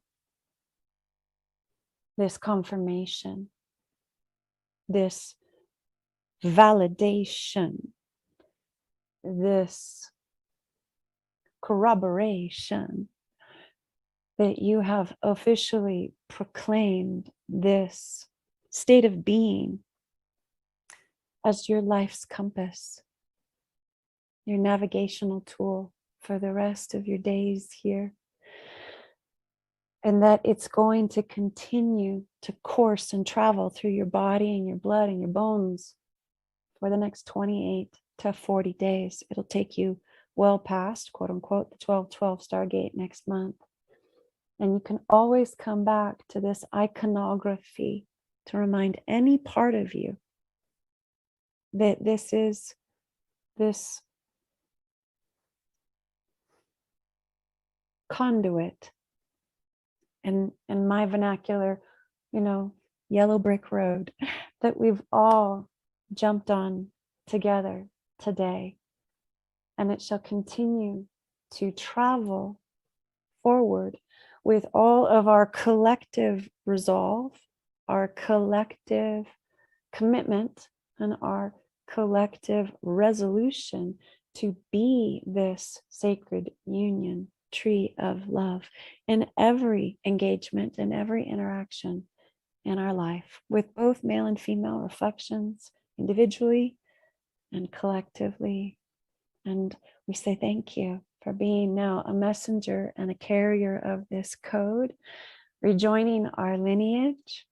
this confirmation, this validation, this corroboration that you have officially proclaimed this state of being as your life's compass, your navigational tool for the rest of your days here. And that it's going to continue to course and travel through your body and your blood and your bones for the next 28 to 40 days. It'll take you well past, quote unquote, the 12/12 Stargate next month. And you can always come back to this iconography to remind any part of you that this is this conduit, and in my vernacular, yellow brick road that we've all jumped on together today. And it shall continue to travel forward with all of our collective resolve, our collective commitment, and our collective resolution to be this sacred union tree of love in every engagement and every interaction in our life, with both male and female reflections, individually and collectively. And we say thank you for being now a messenger and a carrier of this code, rejoining our lineage.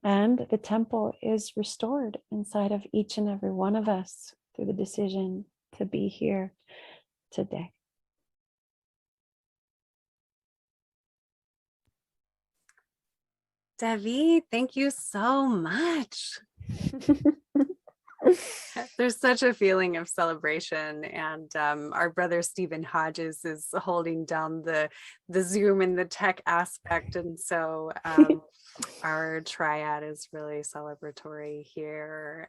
And the temple is restored inside of each and every one of us through the decision to be here today. Devi, thank you so much. There's such a feeling of celebration, and our brother Stephen Hodges is holding down the Zoom and the tech aspect, and so our triad is really celebratory here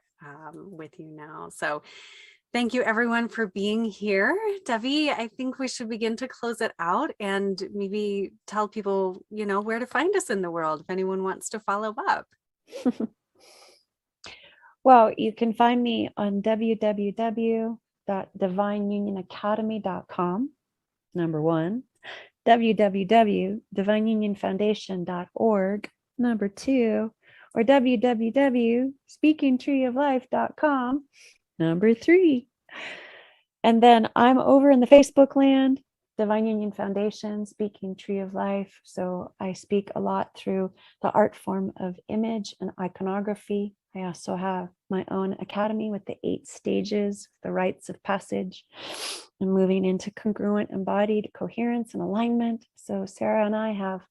with you now. So thank you everyone for being here. Devi, I think we should begin to close it out and maybe tell people, where to find us in the world if anyone wants to follow up. Well, you can find me on www.divineunionacademy.com, number one, www.divineunionfoundation.org, number two, or www.speakingtreeoflife.com, number three. And then I'm over in the Facebook land, Divine Union Foundation, Speaking Tree of Life. So I speak a lot through the art form of image and iconography. I also have my own academy with the 8 stages, the rites of passage, and moving into congruent, embodied coherence and alignment. So Sarah and I have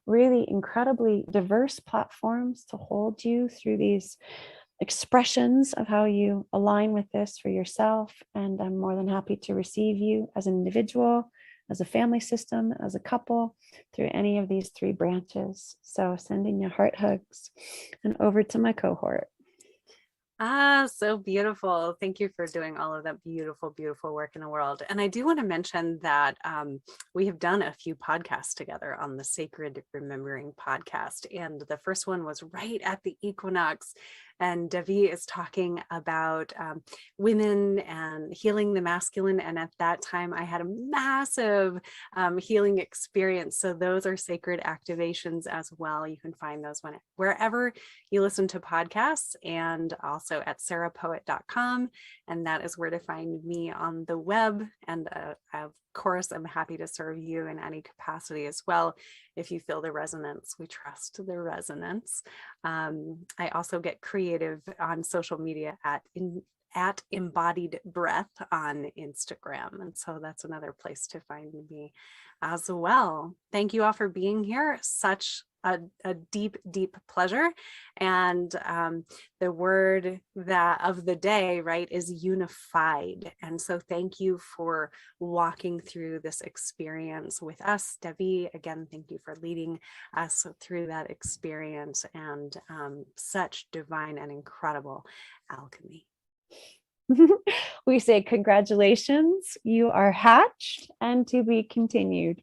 really incredibly diverse platforms to hold you through these expressions of how you align with this for yourself. And I'm more than happy to receive you as an individual, as a family system, as a couple, through any of these 3 branches. So sending you heart hugs, and over to my cohort. So beautiful. Thank you for doing all of that beautiful, beautiful work in the world. And I do want to mention that we have done a few podcasts together on the Sacred Remembering podcast. And the first one was right at the equinox. And Devi is talking about women and healing the masculine. And at that time, I had a massive healing experience. So those are sacred activations as well. You can find those wherever you listen to podcasts, and also at sarahpoet.com. And that is where to find me on the web. And of course, I'm happy to serve you in any capacity as well. If you feel the resonance, we trust the resonance. I also get creative on social media at embodied breath on Instagram. And so that's another place to find me as well. Thank you all for being here. Such a deep, deep pleasure. And the word of the day, right, is unified. And so thank you for walking through this experience with us. Devi, again, thank you for leading us through that experience, and such divine and incredible alchemy. We say congratulations, you are hatched and to be continued.